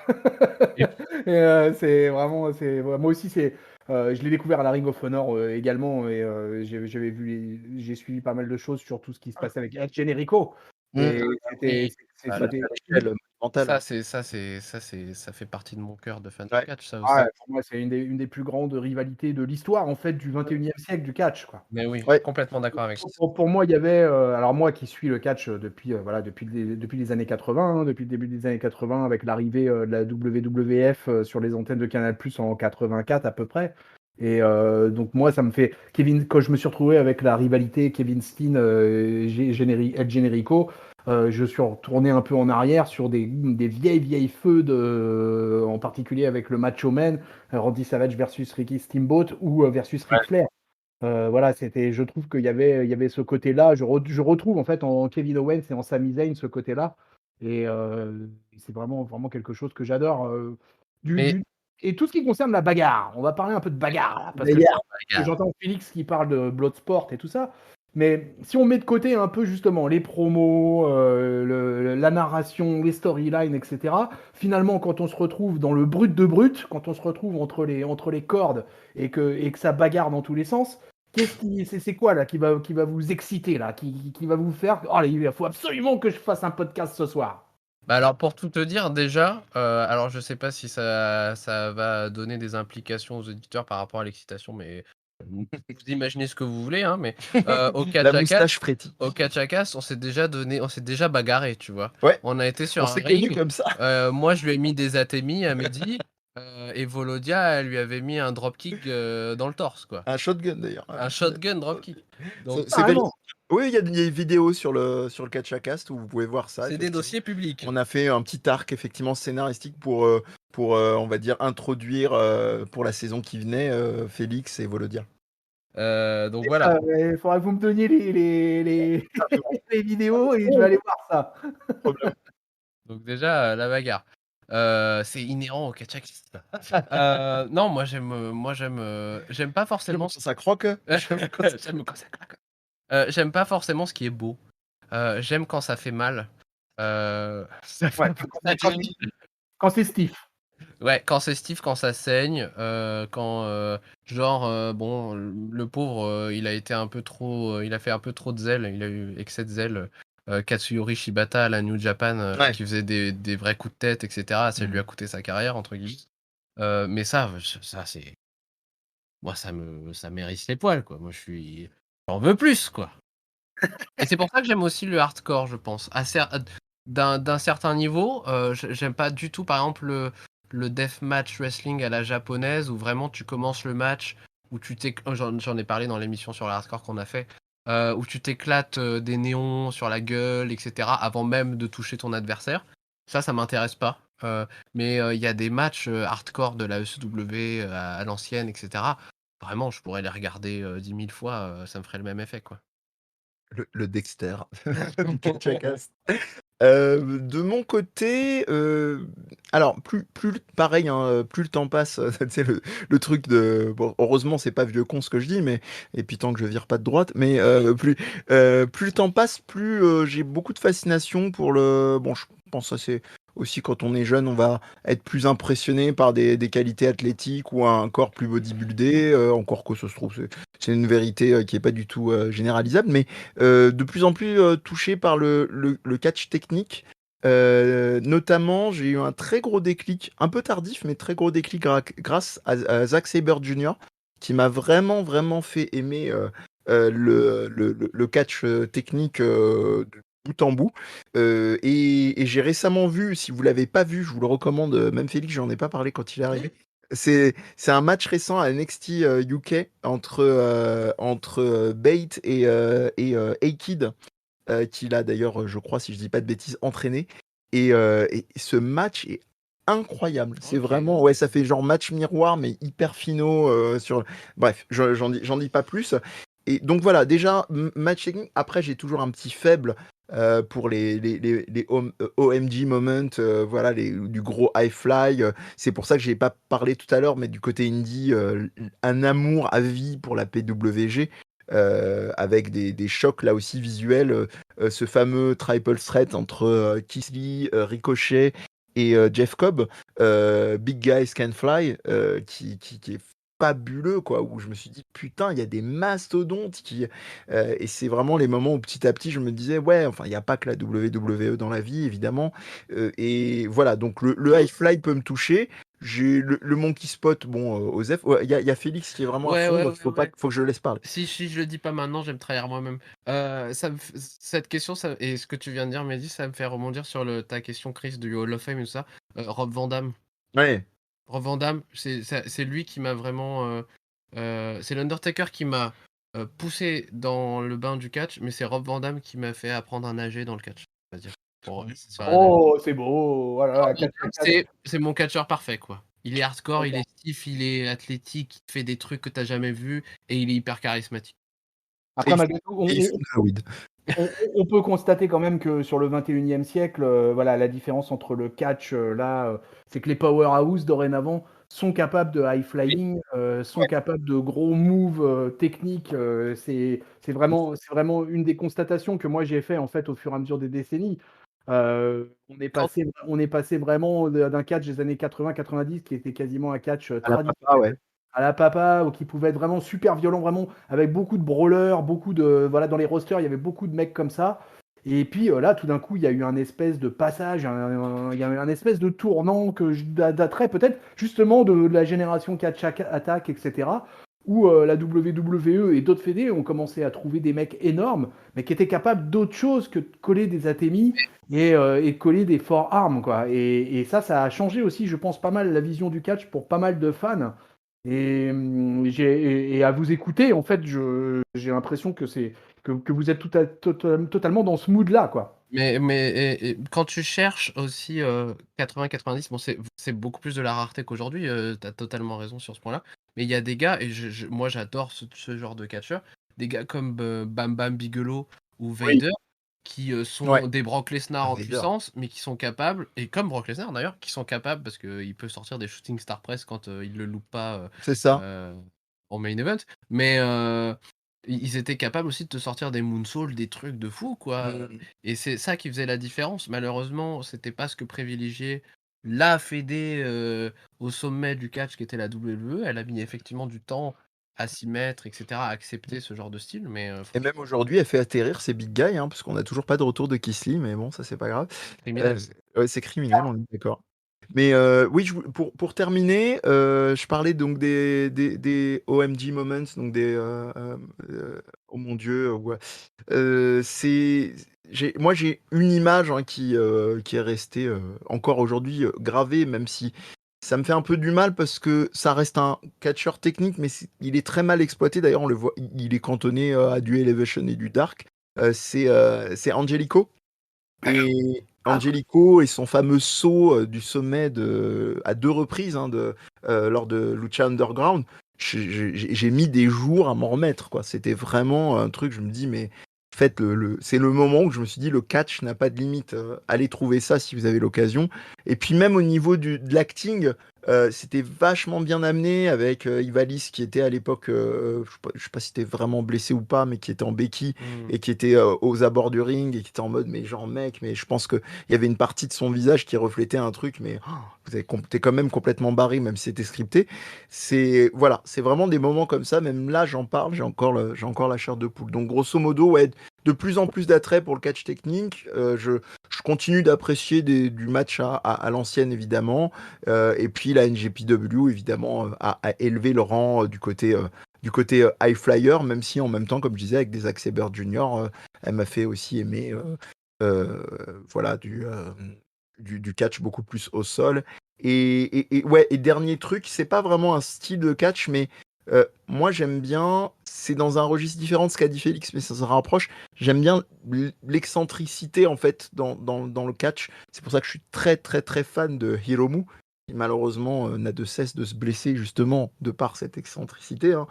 Et- Et c'est vraiment, moi aussi, je l'ai découvert à la Ring of Honor également et j'ai suivi pas mal de choses sur tout ce qui se passait avec El Generico. Et Oui, À c'était, l'échelle monumentale. ça fait partie de mon cœur de fan de Ouais. catch, ça aussi. ouais, pour moi, c'est une des plus grandes rivalités de l'histoire en fait du 21e siècle du catch, quoi. Mais oui, Ouais. complètement d'accord avec ça. Pour moi, il y avait, alors moi qui suis le catch depuis, voilà, depuis les années 80, hein, depuis le début des années 80, avec l'arrivée de la WWF sur les antennes de Canal+ en 84 à peu près. Et donc moi, ça me fait quand je me suis retrouvé avec la rivalité Kevin Steen, El Generico, je suis retourné un peu en arrière sur des vieilles feuds en particulier avec le Macho Man, Randy Savage versus Ricky Steamboat ou versus Ric Flair. Voilà, je trouve il y avait ce côté-là. Je retrouve en fait en Kevin Owens et en Sami Zayn ce côté-là. Et c'est vraiment quelque chose que j'adore. Mais Et tout ce qui concerne la bagarre, on va parler un peu de bagarre, là, parce que D'ailleurs, j'entends Félix qui parle de Bloodsport et tout ça. Mais si on met de côté un peu justement les promos, la narration, les storylines, etc., finalement, quand on se retrouve dans le brut de brut, quand on se retrouve entre les cordes et que ça bagarre dans tous les sens, c'est quoi là qui va vous exciter là, qui va vous faire, oh, il faut absolument que je fasse un podcast ce soir. bah alors pour tout te dire déjà, alors je sais pas si ça va donner des implications aux auditeurs par rapport à l'excitation, mais vous imaginez ce que vous voulez, hein, mais au la catch à moustache frétille. au catch à casse, on s'est déjà bagarré, tu vois. Ouais. On a été sur On un s'est connus ring. comme ça. Moi je lui ai mis des atémies à midi, et Volodia elle lui avait mis un dropkick dans le torse, quoi. Un shotgun d'ailleurs. Un shotgun dropkick. Donc C'est véridique. Carrément. Oui, il y a une vidéo sur le Catchacast où vous pouvez voir ça. c'est des effectivement. dossiers publics. On a fait un petit arc effectivement scénaristique pour on va dire introduire pour la saison qui venait Félix et Volodia. Donc voilà. Il faudra que vous me donniez les vidéos et je vais aller voir ça. Donc déjà, la bagarre. C'est inhérent au catch-up. Non, j'aime pas forcément Ça croque. j'aime quand ça claque. J'aime pas forcément ce qui est beau. J'aime quand ça fait mal. Ça fait Ouais, un peu quand c'est stiff. Ouais, quand c'est stiff, quand ça saigne, quand bon, le pauvre, il a fait un peu trop de zèle, il a eu excès de zèle. Katsuyori Shibata à la New Japan, Ouais. qui faisait des vrais coups de tête, etc. Ça lui a coûté sa carrière, entre guillemets. Mais ça c'est. Moi, ça m'érisse les poils, quoi. Moi, j'en veux plus, quoi. Et c'est pour ça que j'aime aussi le hardcore, je pense. D'un certain niveau, j'aime pas du tout, par exemple, le deathmatch wrestling à la japonaise, où vraiment tu commences le match, où j'en ai parlé dans l'émission sur le hardcore qu'on a fait, où tu t'éclates des néons sur la gueule, etc., avant même de toucher ton adversaire. Ça m'intéresse pas. Mais il y a des matchs hardcore de la ECW à l'ancienne, etc. Vraiment, je pourrais les regarder 10 000 fois, ça me ferait le même effet, quoi. Le Dexter du Catchacast. De mon côté, alors plus pareil, hein, plus le temps passe, tu sais le truc de bon, heureusement c'est pas vieux con ce que je dis, mais et puis tant que je vire pas de droite, mais plus le temps passe, plus j'ai beaucoup de fascination pour le bon, je pense que ça c'est aussi quand on est jeune, on va être plus impressionné par des qualités athlétiques ou un corps plus bodybuildé, encore que ça se trouve c'est une vérité qui est pas du tout généralisable, mais de plus en plus touché par le catch technique. Notamment, j'ai eu un très gros déclic, un peu tardif, mais très gros déclic grâce à Zack Sabre Jr., qui m'a vraiment fait aimer le catch technique bout en bout. Et j'ai récemment vu, si vous l'avez pas vu, je vous le recommande, même Félix, j'en ai pas parlé quand il est arrivé. C'est un match récent à NXT UK entre Bate et A-Kid, qu'il a d'ailleurs, je crois, si je dis pas de bêtises, entraîné. Et ce match est incroyable. C'est Ok. vraiment, ouais, ça fait genre match miroir, mais hyper finaux sur. Bref, j'en dis pas plus. Et donc voilà, déjà, match technique. Après, j'ai toujours un petit faible pour les OMG moments, voilà, du gros high fly. C'est pour ça que j'ai pas parlé tout à l'heure, mais du côté indie, un amour à vie pour la PWG. Avec des chocs là aussi visuels, ce fameux triple threat entre Keith Lee, Ricochet et Jeff Cobb, Big Guys Can Fly, qui est fabuleux, quoi, où je me suis dit putain, il y a des mastodontes et c'est vraiment les moments où petit à petit je me disais ouais, enfin il n'y a pas que la WWE dans la vie évidemment. Et voilà, donc le high fly peut me toucher. J'ai le monkey spot, bon, Osef, il y a Félix qui est vraiment à Ouais, fond, ouais, donc ouais, ouais. faut que je le laisse parler. Si je le dis pas maintenant, je vais me trahir moi-même. Cette question, et ce que tu viens de dire, Mehdi, ça me fait rebondir sur ta question, Chris, du Hall of Fame et tout ça. Rob Van Dam. Ouais. Rob Van Dam, c'est lui qui m'a vraiment. C'est l'Undertaker qui m'a poussé dans le bain du catch, mais c'est Rob Van Dam qui m'a fait apprendre à nager dans le catch. On va dire. Pour, Oh, c'est beau. Voilà, Rob Van Dam, c'est mon catcheur parfait, quoi. Il est hardcore, il est stiff, il est athlétique, il fait des trucs que t'as jamais vus, et il est hyper charismatique. Après, malgré tout, Et ils font de la weed. on peut constater quand même que sur le 21e siècle, voilà, la différence entre le catch, c'est que les powerhouse dorénavant sont capables de high Oui. flying, sont Ouais. capables de gros moves techniques. C'est vraiment une des constatations que moi j'ai fait en fait au fur et à mesure des décennies. Quand- On est passé vraiment d'un catch des années 80-90 qui était quasiment un catch À la papa, ouais. à la papa, ou qui pouvait être vraiment super violent, vraiment avec beaucoup de brawlers, beaucoup de voilà, dans les rosters, il y avait beaucoup de mecs comme ça. Et puis là, tout d'un coup, il y a eu un espèce de passage, il y a eu un espèce de tournant d'attrait peut-être justement de la génération Catch Attack, etc. Où la WWE et d'autres fédés ont commencé à trouver des mecs énormes, mais qui étaient capables d'autre chose que de coller des atémis et de coller des forearms, quoi. Et ça a changé aussi, je pense, pas mal la vision du catch pour pas mal de fans. Et à vous écouter, en fait, j'ai l'impression que vous êtes totalement dans ce mood-là, quoi. Mais quand tu cherches aussi 80-90, bon, c'est beaucoup plus de la rareté qu'aujourd'hui, t'as totalement raison sur ce point-là. Mais il y a des gars, et moi j'adore ce genre de catcheur, des gars comme Bam Bam Bigelow ou Oui. Vader, qui Ouais. sont des Brock Lesnar en Vader. puissance, mais qui sont capables, et comme Brock Lesnar d'ailleurs, qui sont capables, parce qu'il peut sortir des shooting star press quand il le loupe pas C'est ça. en main event, mais ils étaient capables aussi de te sortir des moonsaults, des trucs de fou, quoi. Et c'est ça qui faisait la différence. Malheureusement, c'était pas ce que privilégiait la fédé au sommet du catch qui était la WWE. Elle a mis effectivement du temps à s'y mettre, etc., à accepter ce genre de style, mais Et même aujourd'hui, elle fait atterrir ces big guys, hein, parce qu'on n'a toujours pas de retour de Keith Lee, mais bon, ça, c'est pas grave. criminel. Ouais, c'est criminel, on est d'accord. Mais oui, pour terminer, je parlais donc des OMG moments, donc oh mon Dieu, ouais. Moi, j'ai une image hein, qui est restée encore aujourd'hui gravée, même si ça me fait un peu du mal parce que ça reste un catcheur technique, mais il est très mal exploité. D'ailleurs, on le voit, il est cantonné à du Elevation et du Dark. C'est Angelico. Et Angelico et son fameux saut du sommet à deux reprises hein, lors de Lucha Underground, j'ai mis des jours à m'en remettre, quoi. C'était vraiment un truc, je me dis, mais faites c'est le moment où je me suis dit, le catch n'a pas de limite. Allez trouver ça si vous avez l'occasion. Et puis même au niveau de l'acting, c'était vachement bien amené avec Ivalice qui était à l'époque, je sais pas si c'était vraiment blessé ou pas, mais qui était en béquille et qui était aux abords du ring et qui était en mode mais genre mec, mais je pense qu'il y avait une partie de son visage qui reflétait un truc, mais t'es quand même complètement barré même si c'était scripté. Voilà, c'est vraiment des moments comme ça, même là j'en parle, j'ai encore la chair de poule. Donc grosso modo, ouais, de plus en plus d'attrait pour le catch technique. Je continue d'apprécier du match à l'ancienne évidemment, et puis la NJPW évidemment a élevé le rang du côté high flyer, même si en même temps, comme je disais, avec des Zack Sabre Jr., elle m'a fait aussi aimer voilà, du catch beaucoup plus au sol. Et ouais, et dernier truc, c'est pas vraiment un style de catch, mais moi j'aime bien, c'est dans un registre différent de ce qu'a dit Félix, mais ça se rapproche. J'aime bien l'excentricité en fait dans le catch. C'est pour ça que je suis très très très fan de Hiromu, qui malheureusement n'a de cesse de se blesser justement de par cette excentricité, hein.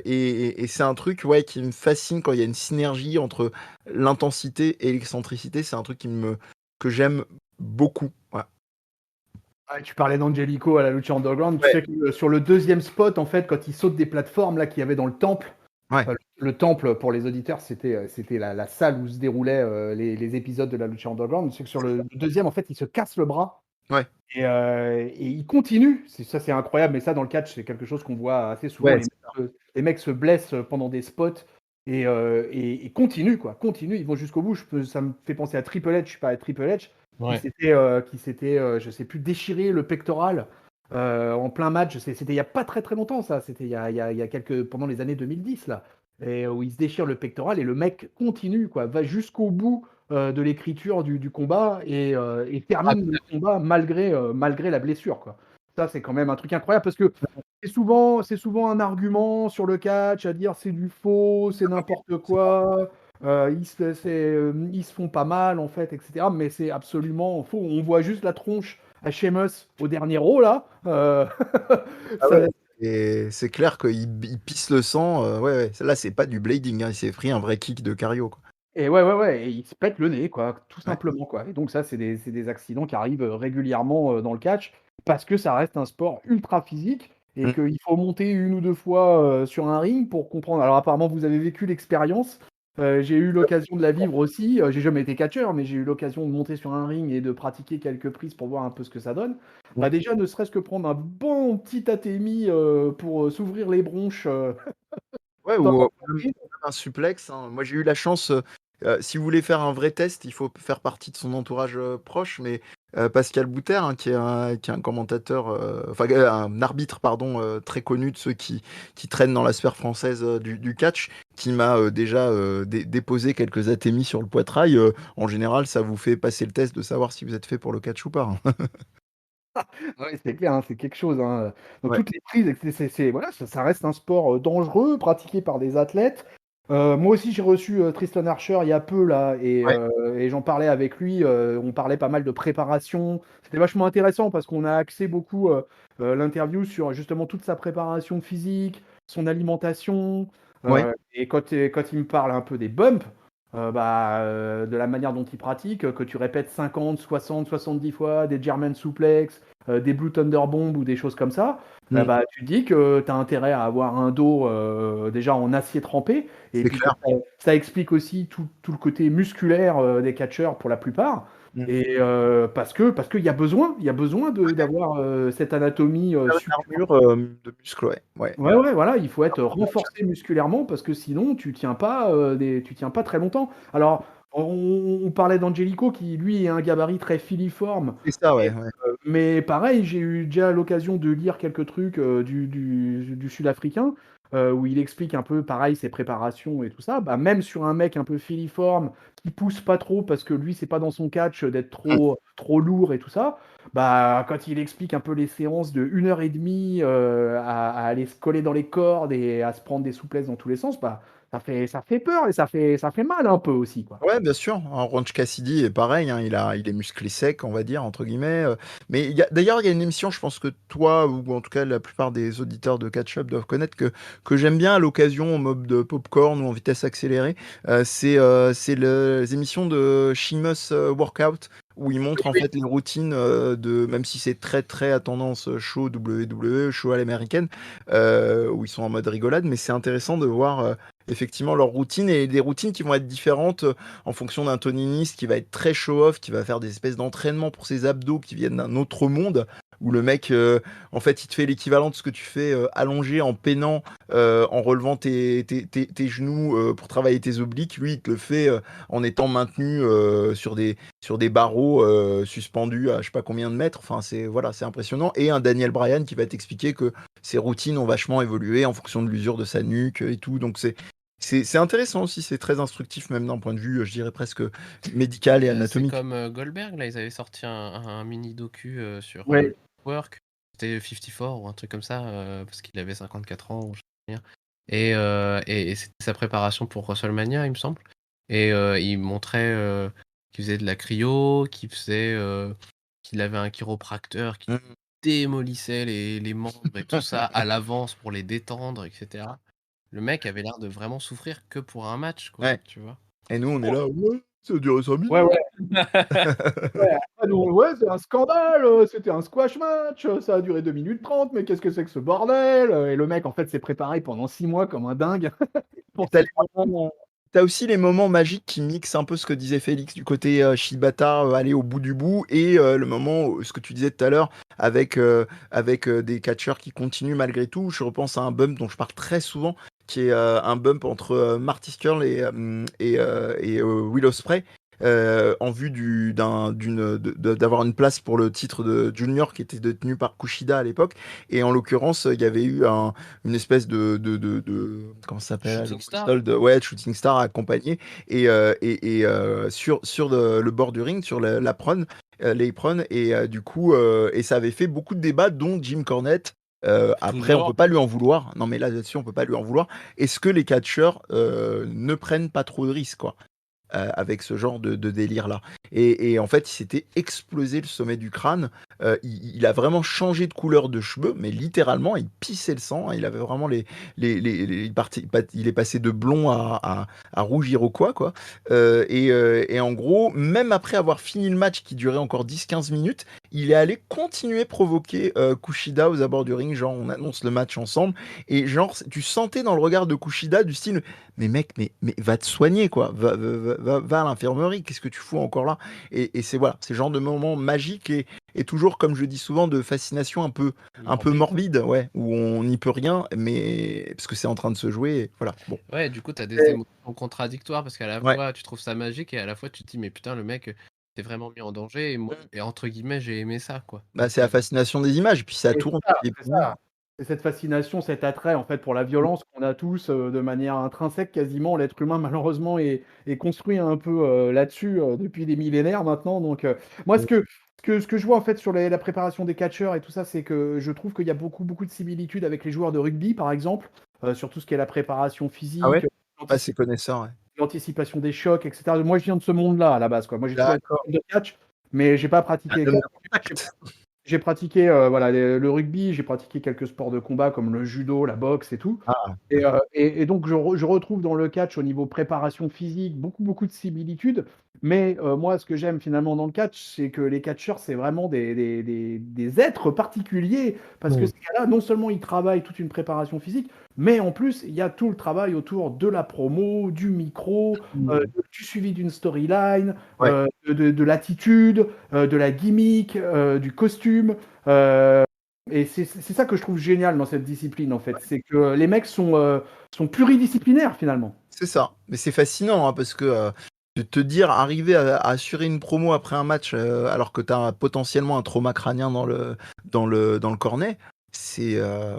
Et c'est un truc ouais, qui me fascine quand il y a une synergie entre l'intensité et l'excentricité. C'est un truc que j'aime beaucoup. Ouais. Ouais, tu parlais d'Angelico à la Lucha Underground. Tu Ouais. sais que sur le deuxième spot, en fait, quand il saute des plateformes là qu'il y avait dans le temple, Ouais. le temple pour les auditeurs, c'était la salle où se déroulaient les épisodes de la Lucha Underground. C'est que sur le deuxième, en fait, il se casse le bras Ouais. et il continue. Ça, c'est incroyable. Mais ça, dans le catch, c'est quelque chose qu'on voit assez souvent. Ouais, Les mecs se blessent pendant des spots et continuent, quoi. Continuent. Ils vont jusqu'au bout. Ça me fait penser à Triple H. Je suis pas à Triple H. Ouais. Qui s'était je sais plus, déchiré le pectoral en plein match. C'était il y a pas très très longtemps, ça. C'était il y a quelques pendant les années 2010 là, et où il se déchire le pectoral et le mec continue quoi, va jusqu'au bout de l'écriture du combat et Ah, termine le combat malgré la blessure quoi. Ça c'est quand même un truc incroyable parce que c'est souvent un argument sur le catch à dire c'est du faux, c'est n'importe quoi. Ils se font pas mal en fait, etc. Mais c'est absolument faux. On voit juste la tronche à Sheamus au dernier row là. ah Ça- ouais. Et c'est clair qu'il pisse le sang. Ouais, ouais. Là, c'est pas du blading, hein. Il s'est pris un vrai kick de Cario, quoi. et ouais, et il se pète le nez quoi, tout Ouais. simplement quoi. Et donc ça, c'est des accidents qui arrivent régulièrement dans le catch parce que ça reste un sport ultra physique et Mm. qu'il faut monter une ou deux fois sur un ring pour comprendre. Alors apparemment, vous avez vécu l'expérience. J'ai eu l'occasion de la vivre aussi. J'ai jamais été catcheur, mais j'ai eu l'occasion de monter sur un ring et de pratiquer quelques prises pour voir un peu ce que ça donne. Mm. Bah déjà, ne serait-ce que prendre un bon petit tatami pour s'ouvrir les bronches Ouais, dans ou la même poitrine. un suplex, hein. Moi, j'ai eu la chance, si vous voulez faire un vrai test, il faut faire partie de son entourage proche, mais Pascal Bouter, hein, qui est un commentateur, enfin un arbitre, pardon, très connu de ceux qui traînent dans la sphère française du catch, qui m'a déjà déposé quelques atémies sur le poitrail. En général, ça vous fait passer le test de savoir si vous êtes fait pour le catch ou pas, hein. Ouais, c'est clair, hein, c'est quelque chose, hein. Donc Ouais. toutes les prises, voilà, ça reste un sport dangereux, pratiqué par des athlètes. Moi aussi, j'ai reçu Tristan Archer il y a peu là, Ouais. et j'en parlais avec lui. On parlait pas mal de préparation. C'était vachement intéressant parce qu'on a axé beaucoup l'interview sur justement toute sa préparation physique, son alimentation. Ouais. Et quand il me parle un peu des bumps, de la manière dont il pratique, que tu répètes 50, 60, 70 fois, des German suplex, des Blue Thunder Bomb ou des choses comme ça, Mm. bah, tu te dis que tu as intérêt à avoir un dos déjà en acier trempé, et C'est puis que clair. ça explique aussi tout le côté musculaire des catcheurs pour la plupart. Mm. Et parce qu'il y a besoin d'avoir cette anatomie Faire une super. armure de muscle, ouais. Ouais. Ouais, ouais, voilà, il faut être renforcé musculairement parce que sinon tu tiens pas très longtemps. Alors, on parlait d'Angelico qui lui est un gabarit très filiforme, C'est ça, mais, ouais. Ouais. mais pareil, j'ai eu déjà l'occasion de lire quelques trucs du Sud-Africain où il explique un peu pareil ses préparations et tout ça. Bah, même sur un mec un peu filiforme qui pousse pas trop parce que lui c'est pas dans son catch d'être Mm. trop lourd et tout ça. Bah, quand il explique un peu les séances de 1 heure et demie à aller se coller dans les cordes et à se prendre des souplesses dans tous les sens, bah, ça fait peur et ça fait mal un peu aussi, quoi. Ouais, bien sûr. Orange Cassidy est pareil, hein, il est musclé sec, on va dire, entre guillemets. Mais d'ailleurs, il y a une émission, je pense que toi, ou en tout cas la plupart des auditeurs de Catch Up doivent connaître, que j'aime bien à l'occasion, en mode de popcorn ou en vitesse accélérée. C'est les émissions de Sheamus Workout, où il montre en fait les routines même si c'est très très à tendance show WWE, show à l'américaine, où ils sont en mode rigolade, mais c'est intéressant de voir effectivement leurs routines et des routines qui vont être différentes en fonction d'un Tony Nese qui va être très show-off, qui va faire des espèces d'entraînements pour ses abdos qui viennent d'un autre monde, où le mec, en fait, il te fait l'équivalent de ce que tu fais allongé en peinant, en relevant tes genoux pour travailler tes obliques. Lui, il te le fait en étant maintenu sur des barreaux suspendus à je sais pas combien de mètres. Enfin, voilà, c'est impressionnant. Et un Daniel Bryan qui va t'expliquer que ses routines ont vachement évolué en fonction de l'usure de sa nuque et tout. Donc, C'est intéressant aussi, c'est très instructif même d'un point de vue, je dirais presque médical et C'est anatomique. comme Goldberg, là, ils avaient sorti un mini docu sur Ouais. Work. C'était 54 ou un truc comme ça, parce qu'il avait 54 ans ou je sais rien. Et c'était sa préparation pour WrestleMania, il me semble. Et il montrait qu'il faisait de la cryo, qu'il avait un chiropracteur qui Mmh. démolissait les membres et tout ça à l'avance pour les détendre, etc. Le mec avait l'air de vraiment souffrir que pour un match, quoi, Ouais. tu vois. Et nous, on est là: «Ouais, ça a duré 5 Ouais, minutes». ouais. Ouais, après nous, ouais, c'est un scandale, c'était un squash match, ça a duré 2 minutes 30, mais qu'est-ce que c'est que ce bordel? Et le mec, en fait, s'est préparé pendant 6 mois comme un dingue Et pour tu cette moments tu aussi les moments magiques qui mixent un peu ce que disait Félix du côté, Shibata, aller au bout du bout et le moment où ce que tu disais tout à l'heure avec des catcheurs qui continuent malgré tout. Je repense à un bump dont je parle très souvent, qui est, un bump entre, Marty Scurll et Will Ospreay, en vue d'avoir une place pour le titre de junior qui était détenu par Kushida à l'époque. Et en l'occurrence, il y avait eu une espèce de comment ça s'appelle? Le Shooting Star. Bristol de Shooting Star accompagné sur le bord du ring, sur l'apron, l'apron du coup et ça avait fait beaucoup de débats dont Jim Cornette. Après on peut Toujours. pas lui en vouloir. Non mais là-dessus on peut pas lui en vouloir. Est-ce que les catcheurs ne prennent pas trop de risques quoi? Avec ce genre de délire-là. Et en fait, il s'était explosé le sommet du crâne. Il a vraiment changé de couleur de cheveux, mais littéralement, il pissait le sang. Il avait vraiment il est passé de blond à rouge iroquois, quoi. Et en gros, même après avoir fini le match qui durait encore 10-15 minutes, il est allé continuer provoquer Kushida aux abords du ring. Genre, on annonce le match ensemble. Et genre, tu sentais dans le regard de Kushida du style, mais mec, mais va te soigner, quoi. Va à l'infirmerie. Qu'est-ce que tu fous encore là? Et c'est voilà, c'est le genre de moment magique et toujours, comme je dis souvent, de fascination un peu morbide, ouais, où on n'y peut rien, mais parce que c'est en train de se jouer. Voilà. Bon. Ouais, du coup, t'as des Ouais. émotions contradictoires parce qu'à la Ouais. fois, tu trouves ça magique et à la fois, tu te dis, mais putain, le mec s'est vraiment mis en danger et moi, et entre guillemets, j'ai aimé ça, quoi. Bah, Donc, c'est la fascination des images, puis ça Et tourne. c'est ça. C'est cette fascination, cet attrait, en fait, pour la violence qu'on a tous, de manière intrinsèque quasiment. L'être humain, malheureusement, est construit un peu, là-dessus, depuis des millénaires maintenant. Donc, moi, ce que je vois, en fait, sur la préparation des catcheurs et tout ça, c'est que je trouve qu'il y a beaucoup, beaucoup de similitudes avec les joueurs de rugby, par exemple, sur tout ce qui est la préparation Ah ouais? physique, Pas ces l'antici connaisseurs, ouais. l'anticipation des chocs et cetera. Moi, je viens de ce monde-là, à la base, quoi. Moi, j'ai toujours été D'accord. fan de catch, mais j'ai pas pratiqué catch. J'ai pratiqué voilà, le rugby, j'ai pratiqué quelques sports de combat comme le judo, la boxe et tout. Ah, Et donc je retrouve dans le catch au niveau préparation physique beaucoup, beaucoup de similitudes. Mais moi, ce que j'aime finalement dans le catch, c'est que les catcheurs, c'est vraiment des êtres particuliers. Parce que ces gars-là, non seulement ils travaillent toute une préparation physique, mais en plus, il y a tout le travail autour de la promo, du micro, du suivi d'une storyline, ouais. de l'attitude, de la gimmick, du costume. euh, et c'est ça que je trouve génial dans cette discipline, en fait. C'est que les mecs sont pluridisciplinaires, finalement. C'est ça. Mais c'est fascinant, hein, parce que de te dire, arriver à assurer une promo après un match, alors que tu as potentiellement un trauma crânien dans le cornet,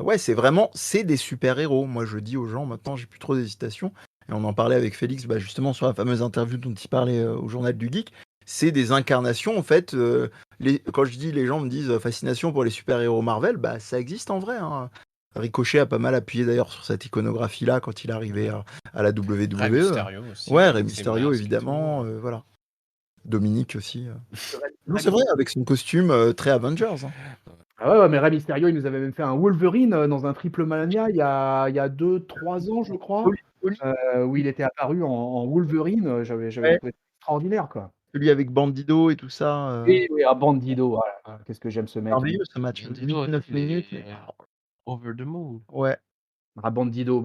ouais, c'est des super-héros. Moi, je dis aux gens, maintenant, j'ai plus trop d'hésitation. Et on en parlait avec Félix, bah, justement, sur la fameuse interview dont il parlait au Journal du Geek. C'est des incarnations, en fait. Quand je dis, les gens me disent fascination pour les super-héros Marvel, bah, ça existe en vrai, hein. Ricochet a pas mal appuyé d'ailleurs sur cette iconographie-là quand il est arrivé à la Rey WWE. Mysterio aussi, Ouais, Rey avec ses Mysterio masques et évidemment, tout. voilà. Dominique aussi. C'est vrai, Non, c'est vrai, avec son costume très Avengers, hein. Ah ouais, ouais, mais Rey Mysterio, il nous avait même fait un Wolverine dans un Triple Mania il y a 2-3 ans, je crois, Oli, Oli, où il était apparu en Wolverine. J'avais ouais, trouvé ça extraordinaire, quoi. celui avec Bandido et tout ça. Oui, oui, ah, Bandido, voilà. Qu'est-ce que j'aime ce mec. Merveilleux ce match, Bandido 8-9 aussi, il minutes. est over the moon. Ouais. Ah, Bandido,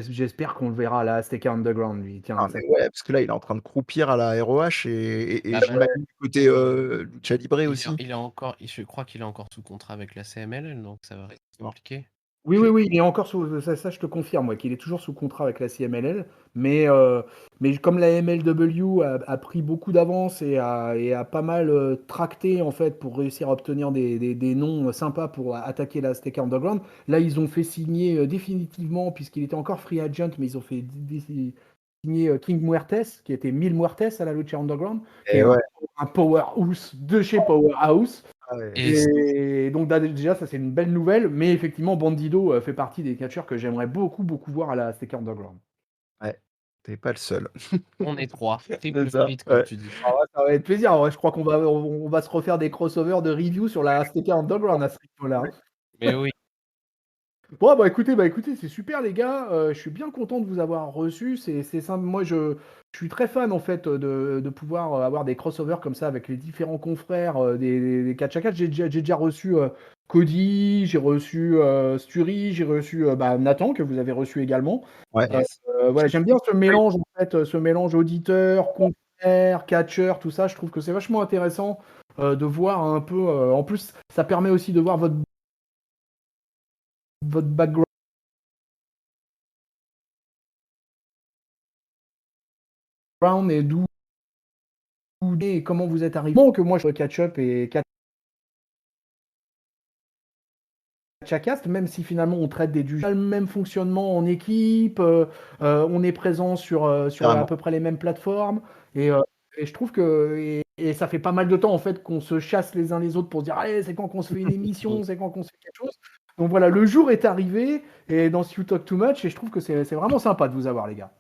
j'espère qu'on le verra à la Azteca Underground, lui. Tiens, Ah, ça. mais ouais, parce que là, il est en train de croupir à la ROH et Ah bah, j'imagine du côté Lucha Libre aussi. je crois qu'il est encore sous contrat avec la CMLL, donc ça va rester compliqué. Oui, il est encore sous ça, je te confirme, ouais, qu'il est toujours sous contrat avec la CMLL, mais comme la MLW a pris beaucoup d'avance et a pas mal tracté en fait pour réussir à obtenir des noms sympas pour attaquer la STK Underground, là ils ont fait signer définitivement, puisqu'il était encore free agent, mais ils ont fait signer King Muertes, qui était Mil Muertes à la Lucha Underground, qui est Et ouais. un powerhouse de chez Powerhouse. Ah ouais. Et Et donc déjà, ça c'est une belle nouvelle, mais effectivement, Bandido fait partie des catcheurs que j'aimerais beaucoup, beaucoup voir à la STK Underground. Ouais, tu pas le seul. on est 3. C'est Triple ça, feat, comme ouais. tu dis. Ah ouais, ça va être plaisir. Ouais, je crois qu'on va se refaire des crossovers de review sur la STK Underground à ce rythme-là. Mais oui. Bon, bah écoutez, c'est super les gars. Je suis bien content de vous avoir reçus. C'est simple. Moi, je suis très fan en fait de pouvoir avoir des crossovers comme ça avec les différents confrères des catch à catch. J'ai déjà reçu Cody, j'ai reçu Sturi, j'ai reçu Nathan que vous avez reçu également. Ouais. Yes. Voilà, j'aime bien ce mélange en fait, ce mélange auditeur, confrère, catcheur, tout ça. Je trouve que c'est vachement intéressant de voir un peu. En plus, ça permet aussi de voir votre background et d'où et comment vous êtes arrivé. Bon, que moi je catch-up et catch-cast, même si finalement on traite du même fonctionnement en équipe, on est présent sur à Carrément. peu près les mêmes plateformes et je trouve que et ça fait pas mal de temps en fait qu'on se chasse les uns les autres pour se dire allez c'est quand qu'on se fait une émission, c'est quand qu'on se fait quelque chose. Donc voilà, le jour est arrivé et dans You Talk Too Much et je trouve que c'est vraiment sympa de vous avoir les gars.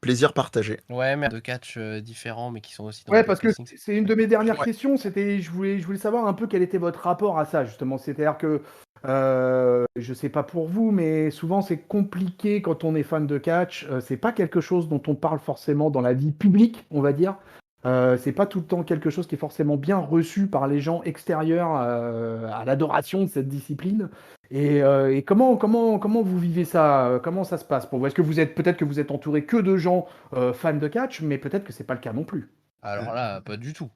Plaisir Plaisir partagé. Ouais, mais de catch différents, mais qui sont aussi dans le Ouais, parce que podcasting. c'est une de mes dernières Ouais. questions. C'était, je voulais savoir un peu quel était votre rapport à ça, justement. C'est-à-dire que, je sais pas pour vous, mais souvent c'est compliqué quand on est fan de catch. C'est pas quelque chose dont on parle forcément dans la vie publique, on va dire. C'est pas tout le temps quelque chose qui est forcément bien reçu par les gens extérieurs à l'adoration de cette discipline. Et comment vous vivez ça? Comment ça se passe pour vous? Est-ce que peut-être que vous êtes entouré que de gens fans de catch, mais peut-être que c'est pas le cas non plus. Alors là, pas du tout.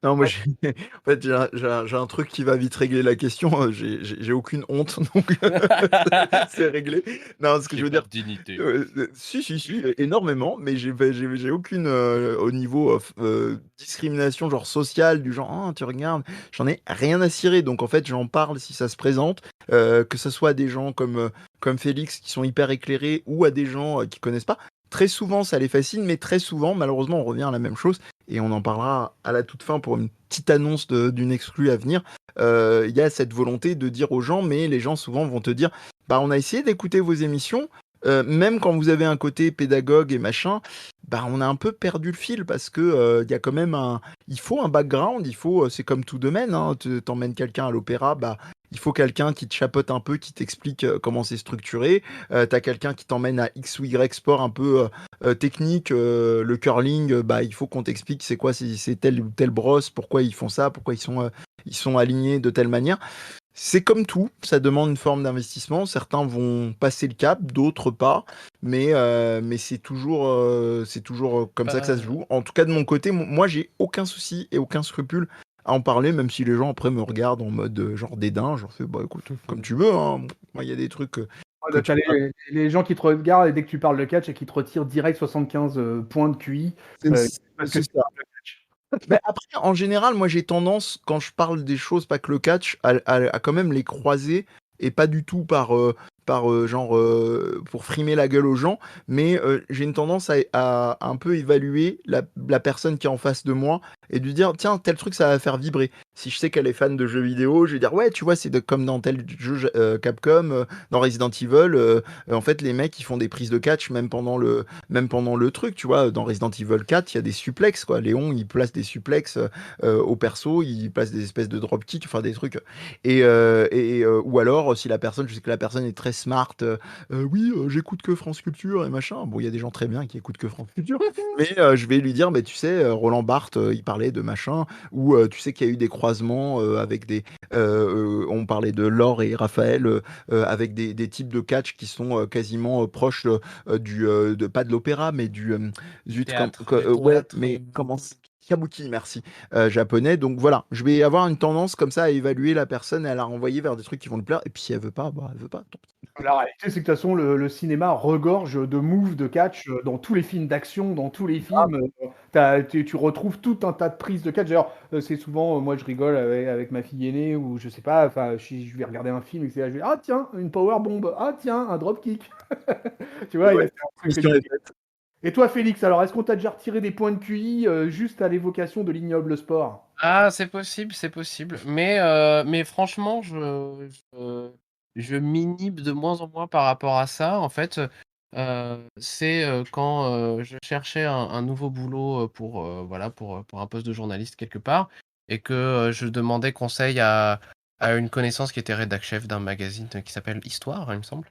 Non, moi, en fait, j'ai un truc qui va vite régler la question. J'ai aucune honte, donc c'est réglé. Non, ce que je veux dire, dignité. si, énormément, mais j'ai aucune au niveau discrimination genre sociale du genre ah, tu regardes, j'en ai rien à cirer. Donc en fait, j'en parle si ça se présente, que ce soit à des gens comme Félix qui sont hyper éclairés ou à des gens qui connaissent pas. Très souvent, ça les fascine, mais très souvent, malheureusement, on revient à la même chose et on en parlera à la toute fin pour une petite annonce d'une exclue à venir. Il y a cette volonté de dire aux gens, mais les gens souvent vont te dire, bah on a essayé d'écouter vos émissions, même quand vous avez un côté pédagogue et machin, bah on a un peu perdu le fil parce que il y a quand même il faut un background, c'est comme tout domaine, hein, t'emmènes quelqu'un à l'opéra, bah il faut quelqu'un qui te chapeaute un peu, qui t'explique comment c'est structuré. T'as quelqu'un qui t'emmène à X ou Y sport un peu technique, le curling, bah il faut qu'on t'explique c'est quoi, c'est telle ou telle brosse, pourquoi ils font ça, pourquoi ils sont alignés de telle manière. C'est comme tout, ça demande une forme d'investissement. Certains vont passer le cap, d'autres pas, mais c'est toujours comme ça que ça se joue. En tout cas de mon côté, moi j'ai aucun souci et aucun scrupule à en parler, même si les gens après me regardent en mode genre dédain. J'en fais bah écoute, comme tu veux. Hein. Moi il y a des trucs que tu T'as peux. les gens qui te regardent et dès que tu parles de catch et qui te retirent direct 75 points de QI parce que C'est tu ça. parles de catch. Mais après, en général, moi j'ai tendance, quand je parle des choses, pas que le catch, à quand même les croiser, et pas du tout genre pour frimer la gueule aux gens, mais j'ai une tendance à un peu évaluer la personne qui est en face de moi et de lui dire, tiens, tel truc ça va faire vibrer. Si je sais qu'elle est fan de jeux vidéo, je vais dire, ouais, tu vois, comme dans tel jeu Capcom, dans Resident Evil, en fait, les mecs ils font des prises de catch même pendant le truc, tu vois, dans Resident Evil 4, il y a des suplexes, quoi. Léon, il place des suplexes au perso, il place des espèces de dropkicks, enfin des trucs. Ou alors, si la personne, je sais que la personne est très smart, oui, j'écoute que France Culture et machin. Bon, il y a des gens très bien qui écoutent que France Culture, mais je vais lui dire, mais tu sais, Roland Barthes, il parlait de machin, ou tu sais qu'il y a eu des croisements croisements avec on parlait de Laure et Raphaël, avec des types de catch qui sont quasiment proches pas de l'opéra, mais zut, Théâtre. ouais, mais comment Kabuki, merci, japonais. Donc voilà, je vais avoir une tendance comme ça à évaluer la personne et à la renvoyer vers des trucs qui vont lui plaire. Et puis si elle veut pas, bah elle veut pas. Tant pis. La réalité, c'est que de toute façon, le cinéma regorge de moves, de catch, dans tous les films d'action, dans tous les films. Tu retrouves tout un tas de prises de catch. D'ailleurs, c'est souvent, moi je rigole avec ma fille aînée, ou je sais pas, enfin, je vais regarder un film, et je vais, ah tiens, une power bomb, ah tiens, un drop kick. Tu vois, Ouais, c'est un truc mission est ridicule. faite. Et toi, Félix, alors, est-ce qu'on t'a déjà retiré des points de QI juste à l'évocation de l'ignoble sport? Ah, c'est possible, c'est possible. Mais franchement, je m'inhibe de moins en moins par rapport à ça. En fait, c'est quand je cherchais un nouveau boulot voilà, pour un poste de journaliste quelque part, et que je demandais conseil à une connaissance qui était rédac chef d'un magazine qui s'appelle Histoire, il me semble.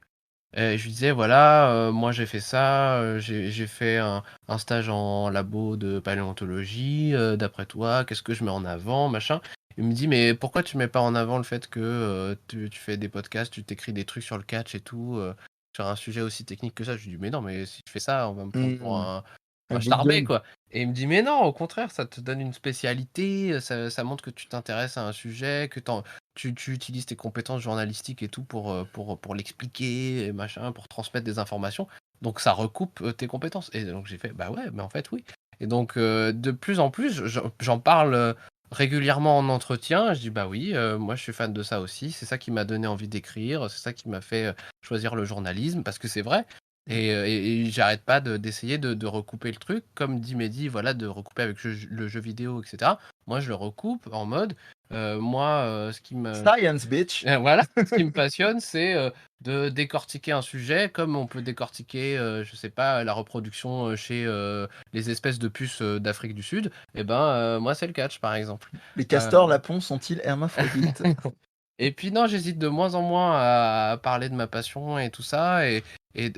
Et je lui disais, voilà, moi j'ai fait ça, j'ai fait un stage en labo de paléontologie, d'après toi, qu'est-ce que je mets en avant, machin. Il me dit, mais pourquoi tu mets pas en avant le fait que tu fais des podcasts, tu t'écris des trucs sur le catch et tout, sur un sujet aussi technique que ça? Je lui dis, mais non, mais si je fais ça, on va me prendre pour Un un bout de starbé, gun. quoi. Et il me dit, mais non, au contraire, ça te donne une spécialité, ça montre que tu t'intéresses à un sujet, que tu utilises tes compétences journalistiques et tout pour l'expliquer, et machin, pour transmettre des informations. Donc ça recoupe tes compétences. Et donc j'ai fait, bah ouais, mais en fait, oui. Et donc de plus en plus, j'en parle régulièrement en entretien. Je dis, bah oui, moi je suis fan de ça aussi. C'est ça qui m'a donné envie d'écrire. C'est ça qui m'a fait choisir le journalisme, parce que c'est vrai. Et j'arrête pas d'essayer de recouper le truc, comme dit Mehdi, voilà, de recouper avec le jeu vidéo, etc. Moi, je le recoupe en mode, moi, ce qui me Science, bitch. voilà, ce qui me passionne, c'est de décortiquer un sujet, comme on peut décortiquer, je sais pas, la reproduction chez les espèces de puces d'Afrique du Sud. Et ben, moi, c'est le catch, par exemple. Les castors lapons sont-ils hermaphrodites? Et puis non, j'hésite de moins en moins à parler de ma passion et tout ça, et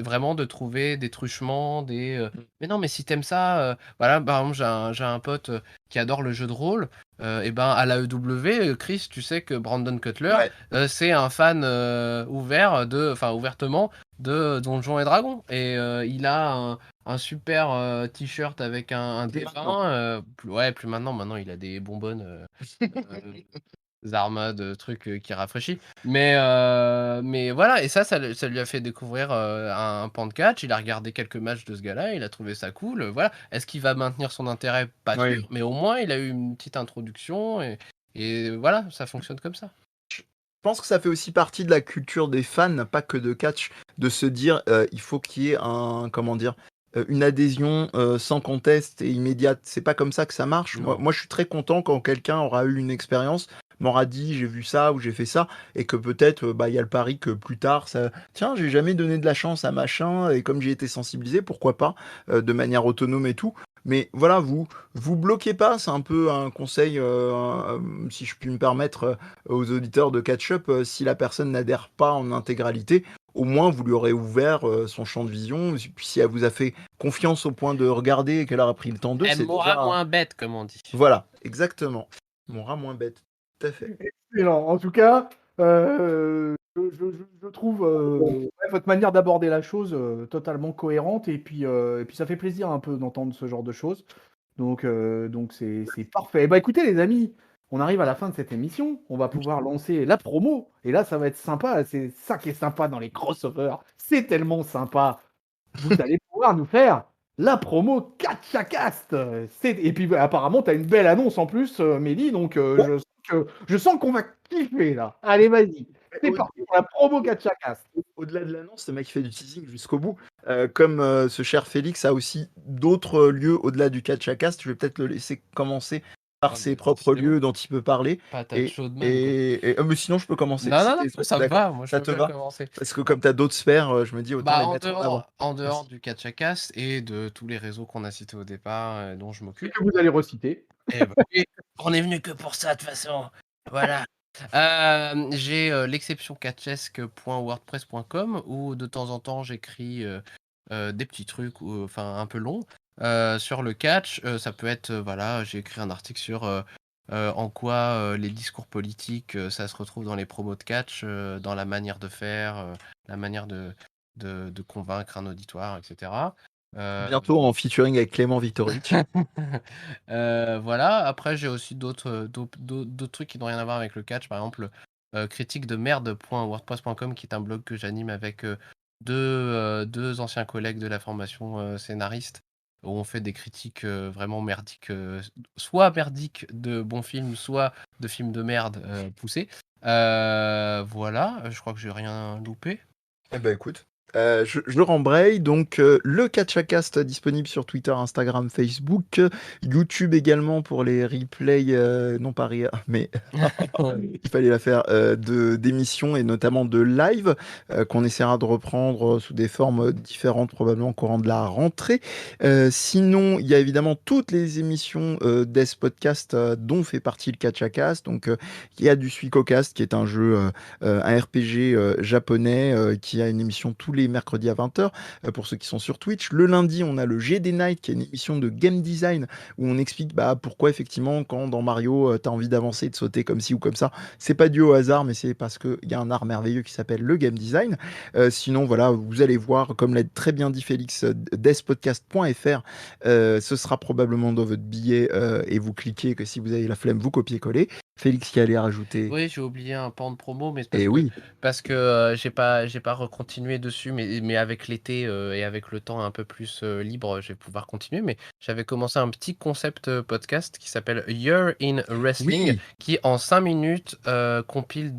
vraiment de trouver des truchements, mais non, mais si t'aimes ça, voilà, par exemple, j'ai un pote qui adore le jeu de rôle, et ben à l'AEW, Chris, tu sais que Brandon Cutler, Ouais. c'est un fan ouvertement de Donjons et Dragons, et il a un super t-shirt avec un Plus D20, maintenant. ouais, plus maintenant, il a des bonbonnes. Zarma, de trucs qui rafraîchit. Mais voilà, et ça lui a fait découvrir un pan de catch. Il a regardé quelques matchs de ce gars-là, il a trouvé ça cool. Voilà. Est-ce qu'il va maintenir son intérêt? Pas Oui. sûr, mais au moins il a eu une petite introduction, et voilà, ça fonctionne comme ça. Je pense que ça fait aussi partie de la culture des fans, pas que de catch, de se dire il faut qu'il y ait comment dire, une adhésion sans conteste et immédiate. C'est pas comme ça que ça marche. Non. Moi, je suis très content quand quelqu'un aura eu une expérience, m'aura dit j'ai vu ça ou j'ai fait ça, et que peut-être bah il y a le pari que plus tard, ça, tiens, j'ai jamais donné de la chance à machin, et comme j'ai été sensibilisé, pourquoi pas, de manière autonome et tout. Mais voilà, vous bloquez pas, c'est un peu un conseil, si je puis me permettre, aux auditeurs de Catch-Up, si la personne n'adhère pas en intégralité, au moins vous lui aurez ouvert son champ de vision. Puis si elle vous a fait confiance au point de regarder et qu'elle aura pris le temps d'eux, Elle c'est mourra déjà. moins bête, comme on dit. Voilà, exactement. Mon rat moins bête. Tout à fait. Excellent. En tout cas, je trouve ouais, votre manière d'aborder la chose totalement cohérente, et puis ça fait plaisir un peu d'entendre ce genre de choses. Donc c'est parfait. Bah écoutez les amis, on arrive à la fin de cette émission. On va pouvoir lancer la promo. Et là, ça va être sympa. C'est ça qui est sympa dans les crossovers. C'est tellement sympa. Vous allez pouvoir nous faire la promo KatchaCast. Et puis apparemment, tu as une belle annonce en plus, Mehdi. Donc je sens qu'on va kiffer là. Allez, vas-y. C'est parti pour la promo KatchaCast. Au-delà de l'annonce, le mec fait du teasing jusqu'au bout. Comme ce cher Félix a aussi d'autres lieux au-delà du Catch-a-Cast, je vais peut-être le laisser commencer par ses propres lieux dont il peut parler. Patate chaude, man, Mais sinon, je peux commencer. non, Si non, non, t'es- ça me d'accord. va. Moi, je Ça peux te bien va? commencer. Parce que comme tu as d'autres sphères, je me dis autant Bah, les mettre en avant. en dehors Merci. du KatchaCast et de tous les réseaux qu'on a cités au départ, dont je Et m'occupe. que vous allez reciter. Eh ben oui, on est venu que pour ça, de toute façon. Voilà. J'ai l'exceptioncatchesque.wordpress.com, où de temps en temps j'écris des petits trucs, enfin un peu longs, sur le catch. Ça peut être, voilà, j'ai écrit un article sur en quoi les discours politiques, ça se retrouve dans les promos de catch, dans la manière de faire, la manière de convaincre un auditoire, etc. Bientôt en featuring avec Clément Viktorovitch. Voilà, après j'ai aussi d'autres trucs qui n'ont rien à voir avec le catch, par exemple, critique de merde.wordpress.com qui est un blog que j'anime avec, deux anciens collègues de la formation, scénariste, où on fait des critiques, vraiment merdiques, soit merdiques de bons films, soit de films de merde, poussés. Voilà, je crois que j'ai rien loupé. Eh ben écoute, je rembraye donc le Catchacast disponible sur Twitter, Instagram, Facebook, YouTube également pour les replays, non pas rire, mais il fallait la faire, d'émissions et notamment de live, qu'on essaiera de reprendre sous des formes différentes probablement au courant de la rentrée. Sinon, il y a évidemment toutes les émissions d'Es Podcast dont fait partie le Catchacast. Donc, il y a du Suikocast qui est un jeu, un RPG japonais qui a une émission tous les mercredis à 20h pour ceux qui sont sur Twitch. Le lundi, on a le GD Night qui est une émission de game design où on explique pourquoi effectivement quand dans Mario tu as envie d'avancer et de sauter comme ci ou comme ça, c'est pas dû au hasard mais c'est parce qu'il y a un art merveilleux qui s'appelle le game design. Sinon voilà, vous allez voir comme l'a très bien dit Félix, despodcast.fr, ce sera probablement dans votre billet et vous cliquez que si vous avez la flemme vous copiez-coller. Félix qui allait rajouter. Oui, j'ai oublié un pan de promo, mais c'est Et oui, parce que j'ai pas recontinué dessus, mais avec l'été et avec le temps un peu plus libre, je vais pouvoir continuer. Mais j'avais commencé un petit concept podcast qui s'appelle Year in Wrestling, oui, qui en 5 minutes compile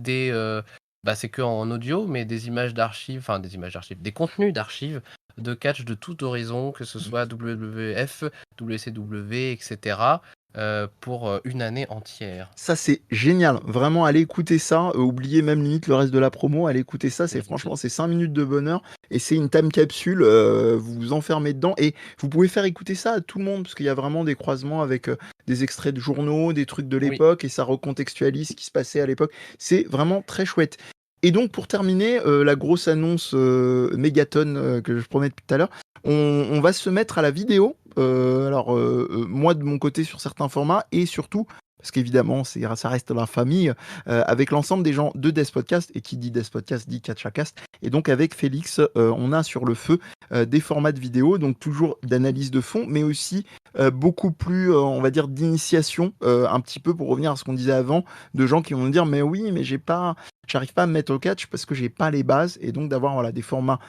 c'est que en audio, mais des images d'archives, enfin des images d'archives, des contenus d'archives de catch de tout horizon, que ce soit WWF, WCW, etc. Pour une année entière. ça c'est génial. Vraiment, allez écouter ça. Oubliez même limite le reste de la promo. Allez écouter ça. C'est franchement, c'est 5 minutes de bonheur. Et c'est une time capsule. Vous vous enfermez dedans. Et vous pouvez faire écouter ça à tout le monde. Parce qu'il y a vraiment des croisements avec des extraits de journaux, des trucs de Oui. l'époque. Et ça recontextualise ce qui se passait à l'époque. C'est vraiment très chouette. Et donc, pour terminer, la grosse annonce mégaton que je promets depuis tout à l'heure, on va se mettre à la vidéo. Moi, de mon côté, sur certains formats. Et surtout, parce qu'évidemment, ça reste la famille, avec l'ensemble des gens de Death Podcast, et qui dit Death Podcast dit Catchacast. Et donc, avec Félix, on a sur le feu des formats de vidéo, donc toujours d'analyse de fond, mais aussi beaucoup plus, on va dire, d'initiation, un petit peu pour revenir à ce qu'on disait avant, de gens qui vont nous dire, mais oui, mais j'arrive pas à me mettre au catch parce que j'ai pas les bases, et donc d'avoir voilà, des formats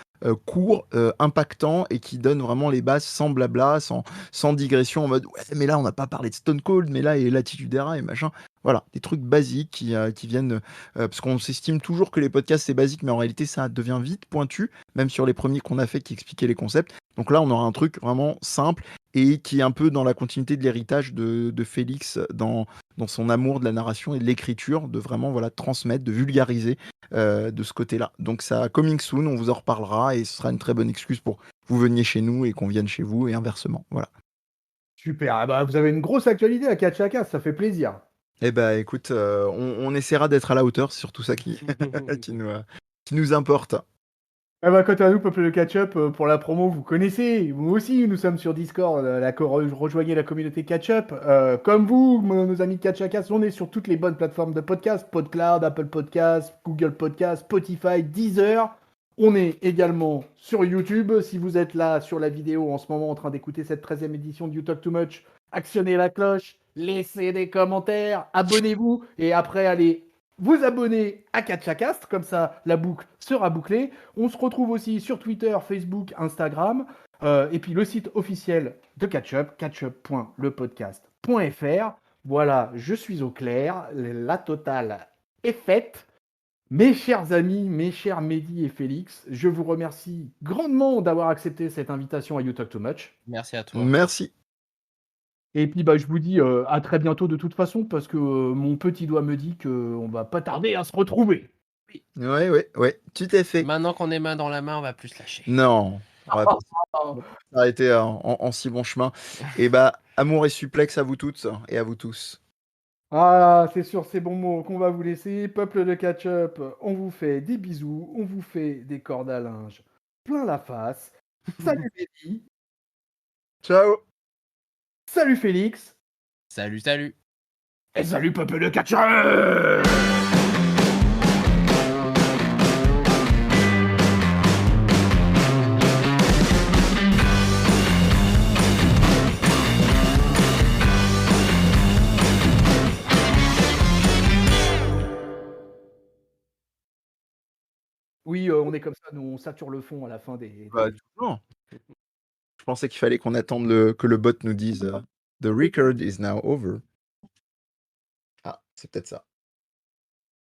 courts, impactants, et qui donnent vraiment les bases sans blabla, sans digression en mode ouais mais là on n'a pas parlé de Stone Cold, mais là et Latitude Era et machin. Voilà, des trucs basiques qui viennent parce qu'on s'estime toujours que les podcasts c'est basique, mais en réalité ça devient vite pointu, même sur les premiers qu'on a fait qui expliquaient les concepts. Donc là on aura un truc vraiment simple et qui est un peu dans la continuité de l'héritage de Félix dans son amour de la narration et de l'écriture, de vraiment voilà transmettre, de vulgariser de ce côté-là. Donc ça coming soon, on vous en reparlera et ce sera une très bonne excuse pour que vous veniez chez nous et qu'on vienne chez vous et inversement. Voilà. Super. Ah bah, vous avez une grosse actualité à Catchaka, ça fait plaisir. Eh ben écoute, on essaiera d'être à la hauteur, c'est surtout ça qui nous importe. Ah bah, quant à nous, peuple de catch-up, pour la promo, vous connaissez. Nous aussi, nous sommes sur Discord. Rejoignez la communauté catch-up. Comme vous, nos amis Catchakas, on est sur toutes les bonnes plateformes de podcast. PodCloud, Apple Podcast, Google Podcast, Spotify, Deezer. On est également sur YouTube. Si vous êtes là sur la vidéo en ce moment en train d'écouter cette 13e édition de You Talk Too Much, actionnez la cloche, laissez des commentaires, abonnez-vous et après allez vous abonner à Catchacast, comme ça la boucle sera bouclée. On se retrouve aussi sur Twitter, Facebook, Instagram, et puis le site officiel de Catchup, catchup.lepodcast.fr. Voilà, je suis au clair, la totale est faite. Mes chers amis, mes chers Mehdi et Félix, je vous remercie grandement d'avoir accepté cette invitation à You Talk Too Much. Merci à toi. Merci. Et puis je vous dis à très bientôt de toute façon, parce que mon petit doigt me dit qu'on va pas tarder à se retrouver. Ouais, tout à fait. Maintenant qu'on est main dans la main, on va plus se lâcher. Non, on va pas s'arrêter en si bon chemin. Et amour et supplex à vous toutes et à vous tous. Ah, c'est sur ces bons mots qu'on va vous laisser. Peuple de catch-up, on vous fait des bisous, on vous fait des cordes à linge plein la face. Salut Mehdi, Ciao. salut Félix. Salut, salut. Et salut peuple de catcheurs! Oui, on est comme ça, nous on sature le fond à la fin des Bah, toujours. Je pensais qu'il fallait qu'on attende que le bot nous dise The record is now over. Ah, c'est peut-être ça.